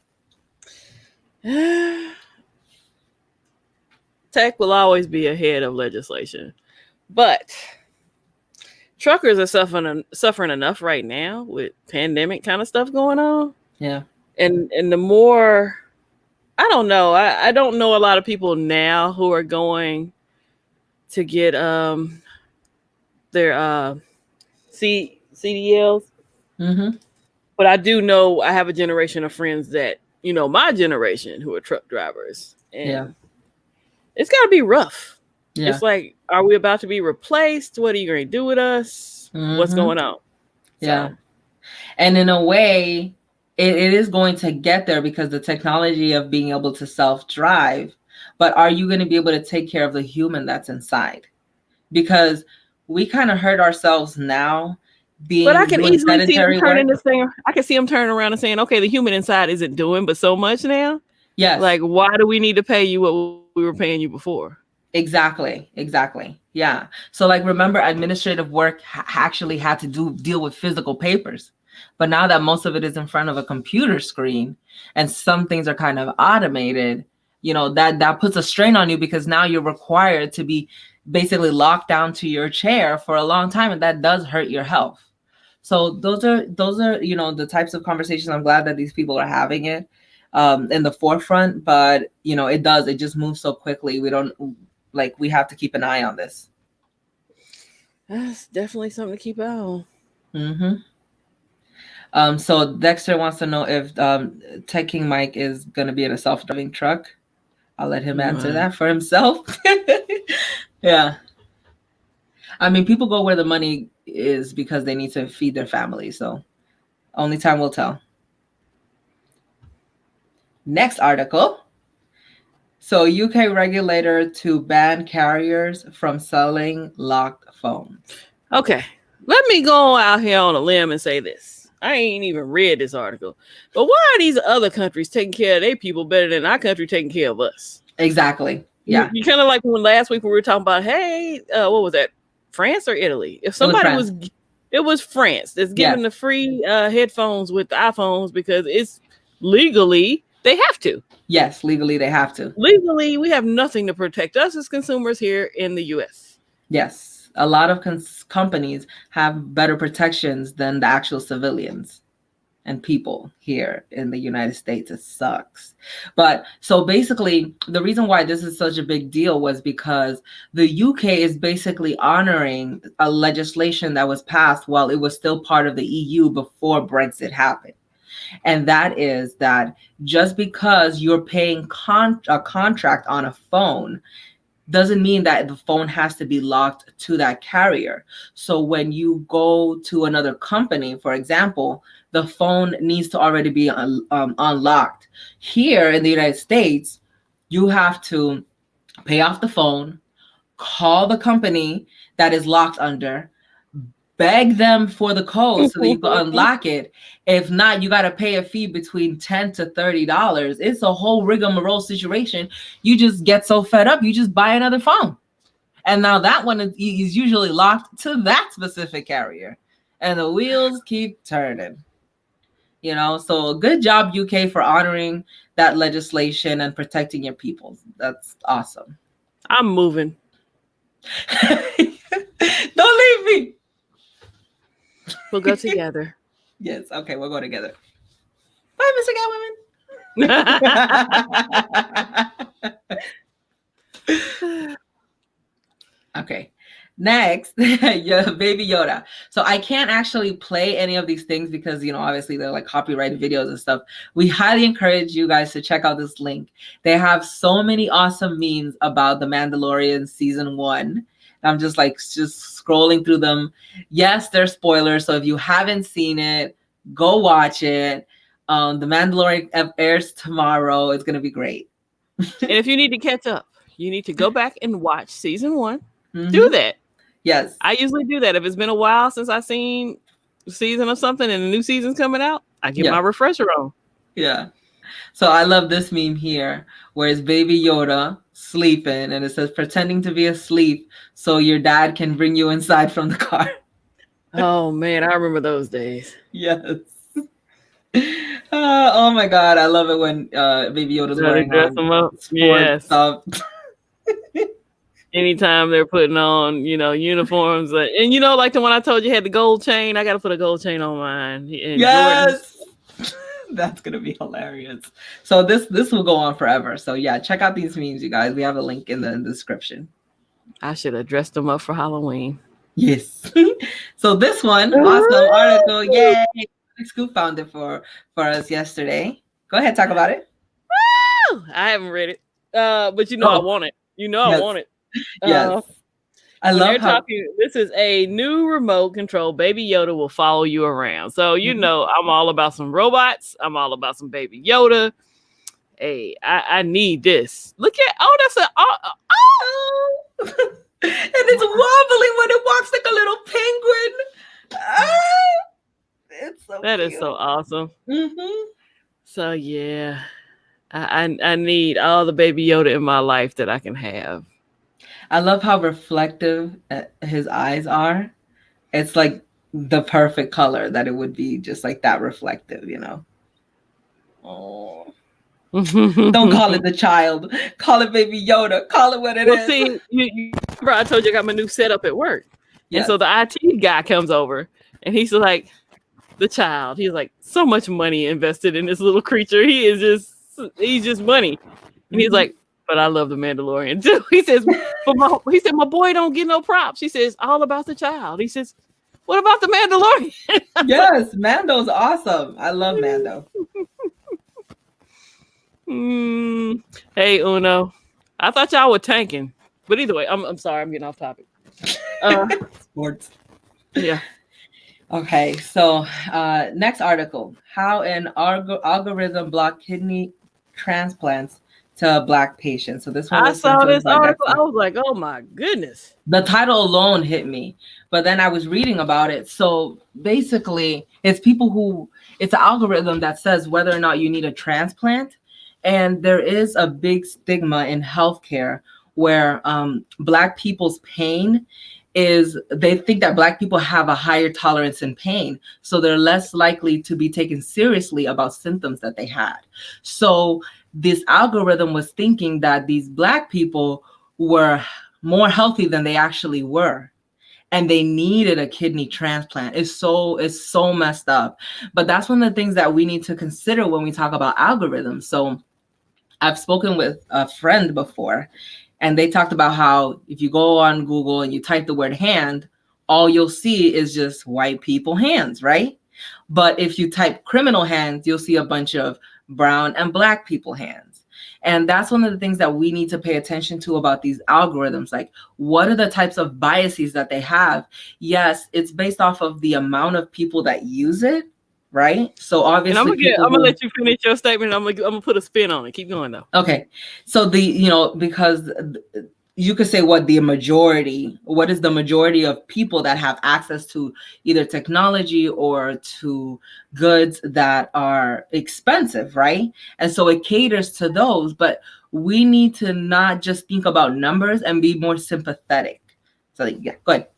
B: Tech will always be ahead of legislation, but truckers are suffering enough right now with pandemic kind of stuff going on.
A: Yeah.
B: And the more, I don't know. I don't know a lot of people now who are going to get their CDLs.
A: Mm-hmm.
B: But I do know I have a generation of friends that, my generation who are truck drivers. And it's got to be rough. Yeah. It's like, are we about to be replaced? What are you going to do with us? Mm-hmm. What's going on?
A: Yeah. So. And in a way, it is going to get there because the technology of being able to self-drive, but are you going to be able to take care of the human that's inside? Because we kind of hurt ourselves now being.
B: But I can easily see them turning this thing. I can see them turning around and saying, okay, the human inside isn't doing but so much now.
A: Yes.
B: Like, why do we need to pay you what we were paying you before?
A: Exactly. Yeah. So like, remember, administrative work actually had to deal with physical papers. But now that most of it is in front of a computer screen and some things are kind of automated, that puts a strain on you because now you're required to be basically locked down to your chair for a long time, and that does hurt your health. So those are the types of conversations I'm glad that these people are having it in the forefront, but it just moves so quickly. We have to keep an eye on this.
B: That's definitely something to keep an eye on.
A: Mm-hmm. So Dexter wants to know if Tech King Mike is going to be in a self-driving truck. I'll let him answer that for himself. Yeah. I mean, people go where the money is because they need to feed their family. So only time will tell. Next article. So UK regulator to ban carriers from selling locked phones.
B: Okay. Let me go out here on a limb and say this. I ain't even read this article. But why are these other countries taking care of their people better than our country taking care of us?
A: Exactly. Yeah.
B: You kind of like when last week we were talking about, hey, what was that? France or Italy? If somebody it was France that's giving the free headphones with the iPhones because it's legally they have to.
A: Yes, legally they have to.
B: Legally, we have nothing to protect us as consumers here in the U.S.
A: Yes, a lot of companies have better protections than the actual civilians and people here in the United States. It sucks. But so basically, the reason why this is such a big deal was because the UK is basically honoring a legislation that was passed while it was still part of the EU before Brexit happened. And that is that just because you're paying a contract on a phone doesn't mean that the phone has to be locked to that carrier. So when you go to another company, for example, the phone needs to already be unlocked. Here in the United States, you have to pay off the phone, call the company that is locked under, beg them for the code so that you can unlock it. If not, you got to pay a fee between $10 to $30. It's a whole rigmarole situation. You just get so fed up, you just buy another phone. And now that one is usually locked to that specific carrier. And the wheels keep turning. So good job, UK, for honoring that legislation and protecting your people. That's awesome.
B: I'm moving.
A: Don't leave me.
B: We'll go together.
A: Yes. Okay, we'll go together. Bye, Mr. Catwoman. Next, yeah, Baby Yoda. So I can't actually play any of these things because, obviously they're like copyrighted videos and stuff. We highly encourage you guys to check out this link. They have so many awesome memes about the Mandalorian season 1. I'm just scrolling through them. Yes, they're spoilers. So if you haven't seen it, go watch it. The Mandalorian airs tomorrow. It's going to be great.
B: And if you need to catch up, you need to go back and watch season 1.
A: Mm-hmm.
B: Do that.
A: Yes.
B: I usually do that. If it's been a while since I've seen a season of something and a new season's coming out, I get my refresher on.
A: Yeah. So I love this meme here where it's Baby Yoda sleeping and it says pretending to be asleep so your dad can bring you inside from the car.
B: Oh man, I remember those days.
A: Yes. Oh my God. I love it when Baby Yoda's wearing sports stuff.
B: Anytime they're putting on, uniforms. And like the one I told you had the gold chain, I got to put a gold chain on mine. And
A: yes. That's going to be hilarious. So this will go on forever. So yeah, check out these memes, you guys. We have a link in the description.
B: I should have dressed them up for Halloween.
A: Yes. So this one, awesome article. Yay. Scoop found it for us yesterday. Go ahead, talk about it.
B: Woo! I haven't read it. But I want it. I want it.
A: Yes. I love how
B: this is a new remote control. Baby Yoda will follow you around. So, I'm all about some robots. I'm all about some Baby Yoda. Hey, I need this. Look at, that's
A: and it's wobbling when it walks like a little penguin. It's so
B: that cute. Is so awesome. Mm-hmm. So, yeah, I need all the Baby Yoda in my life that I can have.
A: I love how reflective his eyes are. It's like the perfect color that it would be just like that reflective, Oh. Don't call it the child. Call it Baby Yoda. Call it what it is.
B: See, you remember I told you I got my new setup at work. Yes. And so the IT guy comes over and he's like, the child. He's like, so much money invested in this little creature. He's just money. And he's like, but I love the Mandalorian too. He says, my boy don't get no props. He says, all about the child. He says, what about the Mandalorian?
A: Yes, Mando's awesome. I love Mando.
B: Hey, Uno. I thought y'all were tanking. But either way, I'm sorry, I'm getting off topic.
A: Sports.
B: Yeah.
A: Okay, so next article. How an algorithm blocked kidney transplants to Black patients. So this one
B: I saw this article. I was like, oh my goodness.
A: The title alone hit me, but then I was reading about it. So basically, it's an algorithm that says whether or not you need a transplant. And there is a big stigma in healthcare where Black people's pain they think that Black people have a higher tolerance in pain. So they're less likely to be taken seriously about symptoms that they had. So this algorithm was thinking that these Black people were more healthy than they actually were. And they needed a kidney transplant. It's so messed up. But that's one of the things that we need to consider when we talk about algorithms. So I've spoken with a friend before, and they talked about how if you go on Google and you type the word hand, all you'll see is just white people hands, right? But if you type criminal hands, you'll see a bunch of brown and Black people hands. And that's one of the things that we need to pay attention to about these algorithms. Like, what are the types of biases that they have? Yes, it's based off of the amount of people that use it, right? So obviously,
B: I'm gonna let you finish your statement. I'm gonna put a spin on it. Keep going though.
A: Okay, so because you could say what is the majority of people that have access to either technology or to goods that are expensive, right? And so it caters to those, but we need to not just think about numbers and be more sympathetic. So yeah, go ahead.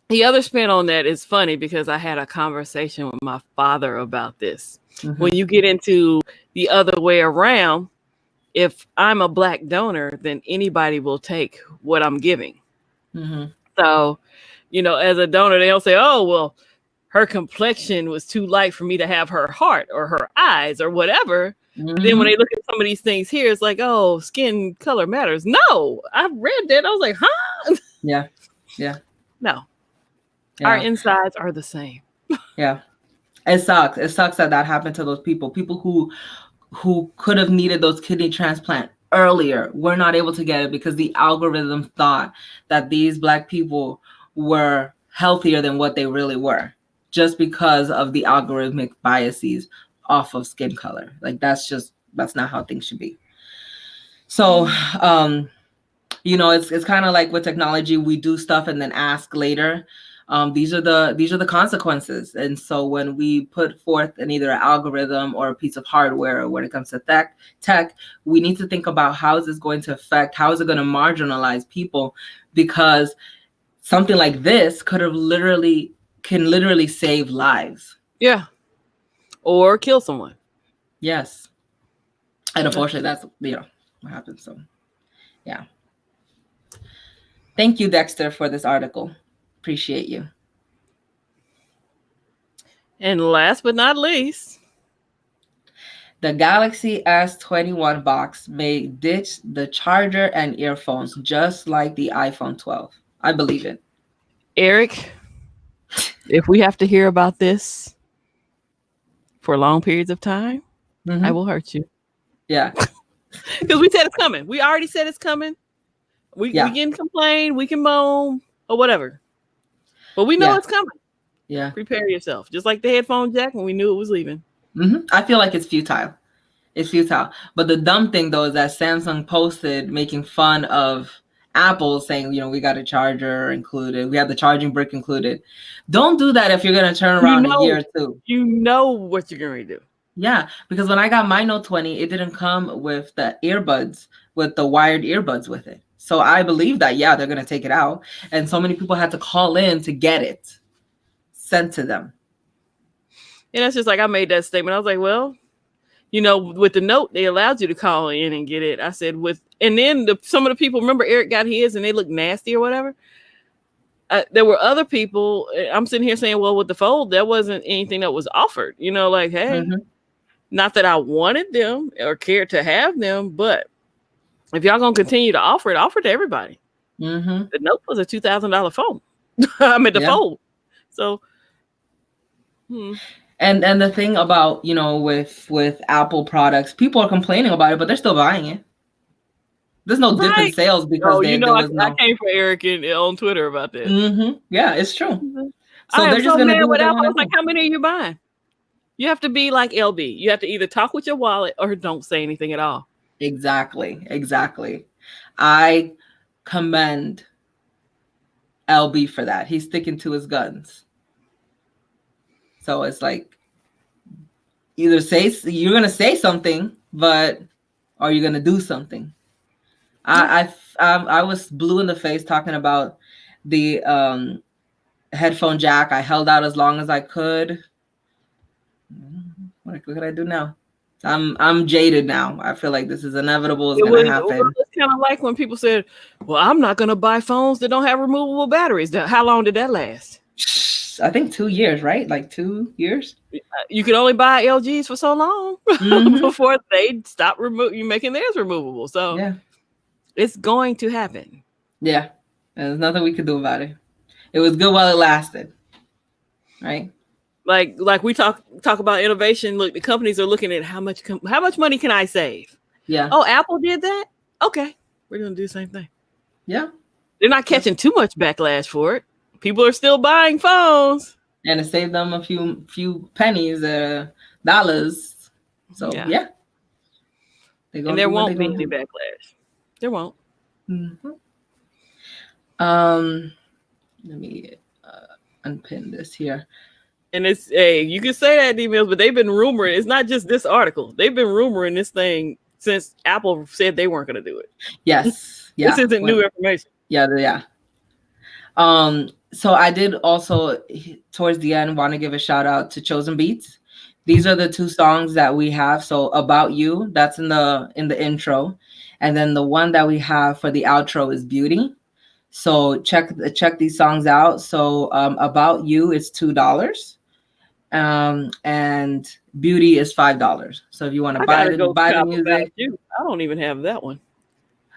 B: The other spin on that is funny because I had a conversation with my father about this. Mm-hmm. When you get into the other way around, if I'm a Black donor, then anybody will take what I'm giving. Mm-hmm. So, as a donor, they don't say, oh, well, her complexion was too light for me to have her heart or her eyes or whatever. Mm-hmm. Then when they look at some of these things here, it's like, oh, skin color matters. No, I read that. I was like, huh?
A: Yeah. Yeah.
B: No, our
A: Yeah.
B: insides are the same.
A: Yeah. It sucks. It sucks that that happened to those people. People who could have needed those kidney transplant earlier were not able to get it because the algorithm thought that these Black people were healthier than what they really were, just because of the algorithmic biases off of skin color. Like that's not how things should be. So it's kind of like with technology, we do stuff and then ask later. These are the consequences. And so when we put forth an either an algorithm or a piece of hardware when it comes to tech, we need to think about how is this going to affect, how is it going to marginalize people, because something like this can literally save lives.
B: Yeah, or kill someone.
A: Yes. And unfortunately, that's what happens. So yeah. Thank you, Dexter, for this article. Appreciate you.
B: And last but not least,
A: the Galaxy S21 box may ditch the charger and earphones just like the iPhone 12. I believe it.
B: Eric, if we have to hear about this for long periods of time, I will hurt you.
A: Yeah.
B: Because we said it's coming. We already said it's coming. We can complain, we can moan, or whatever. But we know it's coming.
A: Yeah.
B: Prepare yourself. Just like the headphone jack when we knew it was leaving.
A: I feel like it's futile. It's futile. But the dumb thing, though, is that Samsung posted making fun of Apple, saying, we got a charger included. We have the charging brick included. Don't do that if you're going to turn around a year or two.
B: You know what you're going to do.
A: Yeah, because when I got my Note 20, it didn't come with the earbuds, with the wired earbuds with it. So I believe that, they're going to take it out. And so many people had to call in to get it sent to them.
B: And that's just like, I made that statement. I was like, well, with the Note, they allowed you to call in and get it. I said and then some of the people, remember Eric got his and they looked nasty or whatever. There were other people, I'm sitting here saying, well, with the Fold, there wasn't anything that was offered, like, hey, not that I wanted them or cared to have them, but if y'all going to continue to offer it to everybody. The Note was a $2,000 phone. I mean, the Fold. So,
A: And the thing about, with Apple products, people are complaining about it, but they're still buying it. There's no dip in sales because
B: I came for Eric on Twitter about that.
A: Yeah, it's true.
B: So they're just going to do what Apple. I was like, how many are you buying? You have to be like LB. You have to either talk with your wallet or don't say anything at all.
A: Exactly. I commend LB for that. He's sticking to his guns. So it's like, either you're going to say something, but are you going to do something? I was blue in the face talking about the headphone jack. I held out as long as I could. What could I do now? I'm jaded now. I feel like this is inevitable. It's going to happen.
B: It's kind of like when people said, well, I'm not going to buy phones that don't have removable batteries. How long did that last?
A: I think 2 years, right? Like 2 years.
B: You could only buy LGs for so long before they stop making theirs removable. So it's going to happen. Yeah.
A: There's nothing we could do about it. It was good while it lasted. Right?
B: Like we talk about innovation. Look, the companies are looking at how much money can I save? Yeah. Oh, Apple did that? Okay. We're going to do the same thing. Yeah. They're not catching too much backlash for it. People are still buying phones.
A: And it saved them a few pennies, dollars. So, yeah.
B: And there won't be any backlash. There won't.
A: Let me unpin this here.
B: And it's you can say that in emails, but they've been rumoring. It's not just this article. They've been rumoring this thing since Apple said they weren't going to do it.
A: Yes. Yeah.
B: This isn't new information.
A: Yeah. So I did also, towards the end, want to give a shout out to Chosen Beats. These are the 2 songs that we have. So About You, that's in the intro. And then the one that we have for the outro is Beauty. So check these songs out. So About You is $2. And Beauty is $5. So if you want to buy the music.
B: I don't even have that one.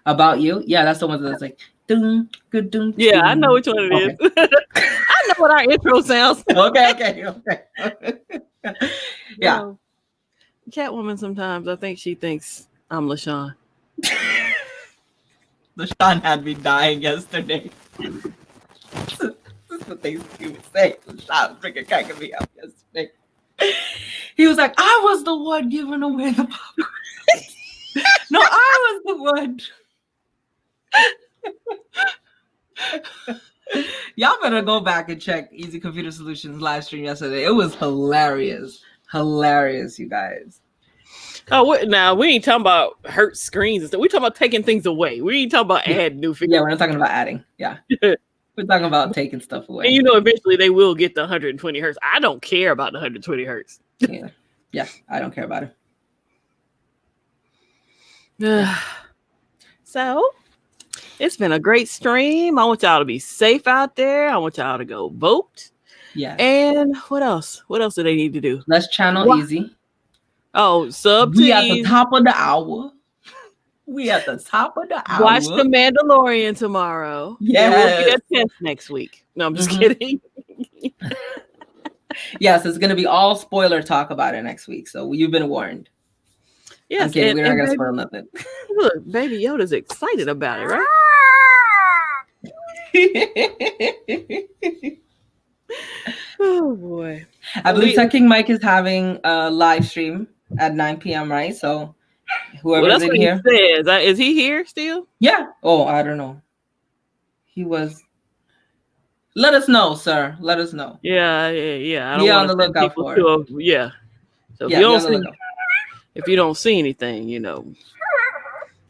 A: About You? Yeah, that's the one that's like, Dun, good dun,
B: Yeah, I know
A: dun.
B: which one it is.
A: Okay.
B: I know what our intro sounds.
A: Okay. Yeah.
B: No. Catwoman sometimes I think she thinks I'm LaShawn.
A: LaShawn had me dying yesterday. This is what they would say. LaShawn freaking cracking me up yesterday. He was like, I was the one giving away the popcorn. No, I was the one. Y'all better go back and check Easy Computer Solutions live stream yesterday. It was hilarious. Hilarious, you guys.
B: Oh, now we ain't talking about hurt screens and stuff. We talking about taking things away. We ain't talking about adding new features.
A: Yeah, we're not talking about adding. Yeah. We're talking about taking stuff away.
B: And you know, eventually they will get the 120 hertz. I don't care about the 120 hertz.
A: Yeah, I don't care about it.
B: So, it's been a great stream. I want y'all to be safe out there. I want y'all to go vote.
A: Yeah.
B: And what else? What else do they need to do?
A: Let's channel Easy.
B: Oh, sub
A: We at the top of the hour. We at the top of the hour.
B: Watch the Mandalorian tomorrow.
A: Yeah.
B: We'll be at 10th next week. No, I'm just kidding.
A: Yes, it's going to be all spoiler talk about it next week. So you've been warned.
B: Yes,
A: we're not going to spoil nothing.
B: Look, Baby Yoda's excited about it, right? Oh boy!
A: I believe Sucking Mike is having a live stream at 9 p.m. Right? So whoever's in here,
B: he says. Is he here still?
A: Yeah. Oh, I don't know. He was. Let us know, sir. Let us know.
B: Yeah. I don't
A: be on the lookout for it.
B: Yeah. So if you don't see anything, you know,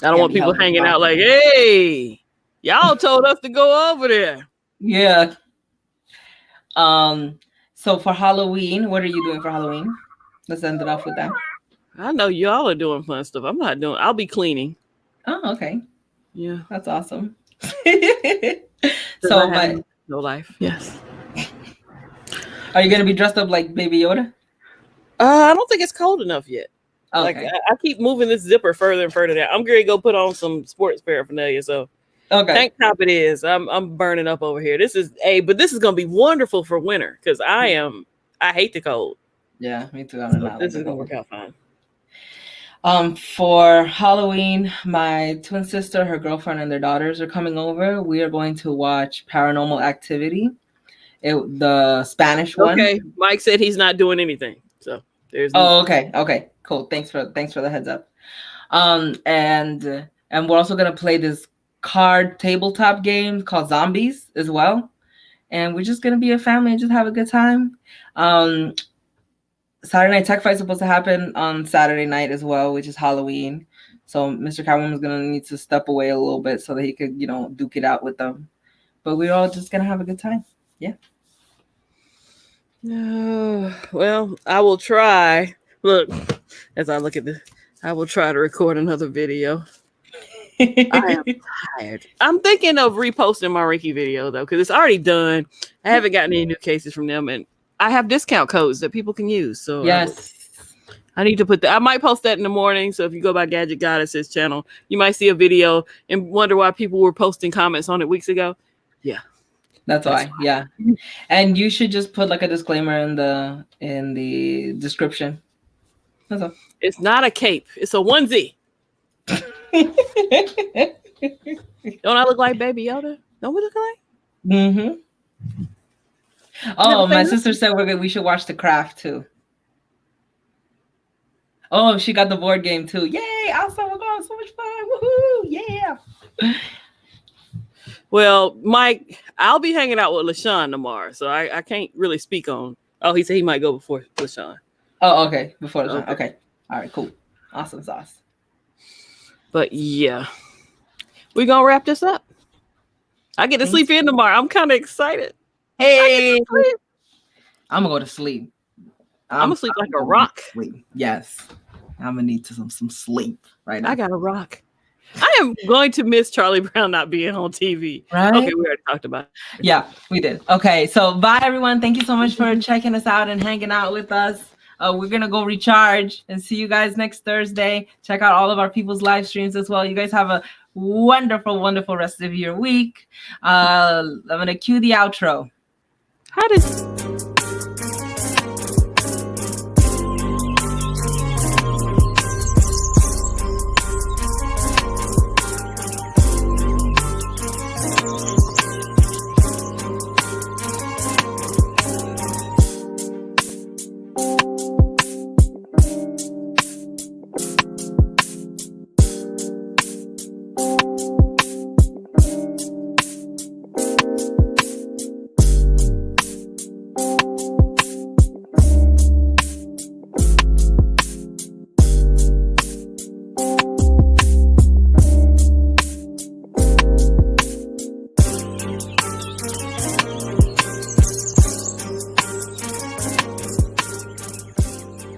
B: I don't want people hanging out like, hey, y'all told us to go over there.
A: Yeah. So for Halloween, what are you doing for Halloween? Let's end it off with that.
B: I know y'all are doing fun stuff. I'm not doing. I'll be cleaning.
A: Oh, okay.
B: Yeah,
A: that's awesome.
B: So no life. Yes.
A: Are you gonna be dressed up like Baby Yoda?
B: I don't think it's cold enough yet.
A: Okay.
B: Like I keep moving this zipper further and further down. I'm going to go put on some sports paraphernalia. So tank top it is. I'm burning up over here. This is but this is going to be wonderful for winter because I hate the cold.
A: Yeah, me too.
B: This is going to work out fine.
A: For Halloween, my twin sister, her girlfriend, and their daughters are coming over. We are going to watch Paranormal Activity, the Spanish one.
B: Okay, Mike said he's not doing anything, so there's.
A: Okay, cool. Thanks for the heads up. And we're also gonna play this card tabletop game called Zombies as well. And we're just gonna be a family and just have a good time. Saturday Night Tech Fight is supposed to happen on Saturday night as well, which is Halloween. So Mr. Catwoman is going to need to step away a little bit so that he could, duke it out with them. But we're all just going to have a good time. Yeah.
B: Well, I will try. Look, as I look at this, I will try to record another video. I am tired. I'm thinking of reposting my Ringke video, though, because it's already done. I haven't gotten any new cases from them, and I have discount codes that people can use. So
A: yes,
B: I need to put that. I might post that in the morning. So if you go by Gadget Goddess's channel, you might see a video and wonder why people were posting comments on it weeks ago. Yeah,
A: that's why. Yeah, and you should just put like a disclaimer in the description. That's all.
B: It's not a cape. It's a onesie. Don't I look like Baby Yoda? Don't we look alike?
A: Mm-hmm. Oh, my sister said we should watch The Craft too. Oh, she got the board game too. Yay! Awesome! We're going so much fun. Woohoo! Yeah.
B: Well, Mike, I'll be hanging out with LaShawn tomorrow, so I can't really speak on. Oh, he said he might go before LaShawn.
A: Oh, okay. Before LaShawn. Okay. All right. Cool. Awesome sauce.
B: But yeah, we're gonna wrap this up. I get to sleep in tomorrow. I'm kind of excited.
A: Hey, I'm gonna go to sleep.
B: I'm gonna sleep like a rock.
A: Yes, I'm gonna need some sleep right now.
B: I got a rock. I am going to miss Charlie Brown not being on TV.
A: Right?
B: Okay, we already talked about it.
A: Yeah, we did. Okay, so bye everyone. Thank you so much for checking us out and hanging out with us. We're going to go recharge and see you guys next Thursday. Check out all of our people's live streams as well. You guys have a wonderful, wonderful rest of your week. I'm going to cue the outro.
B: How does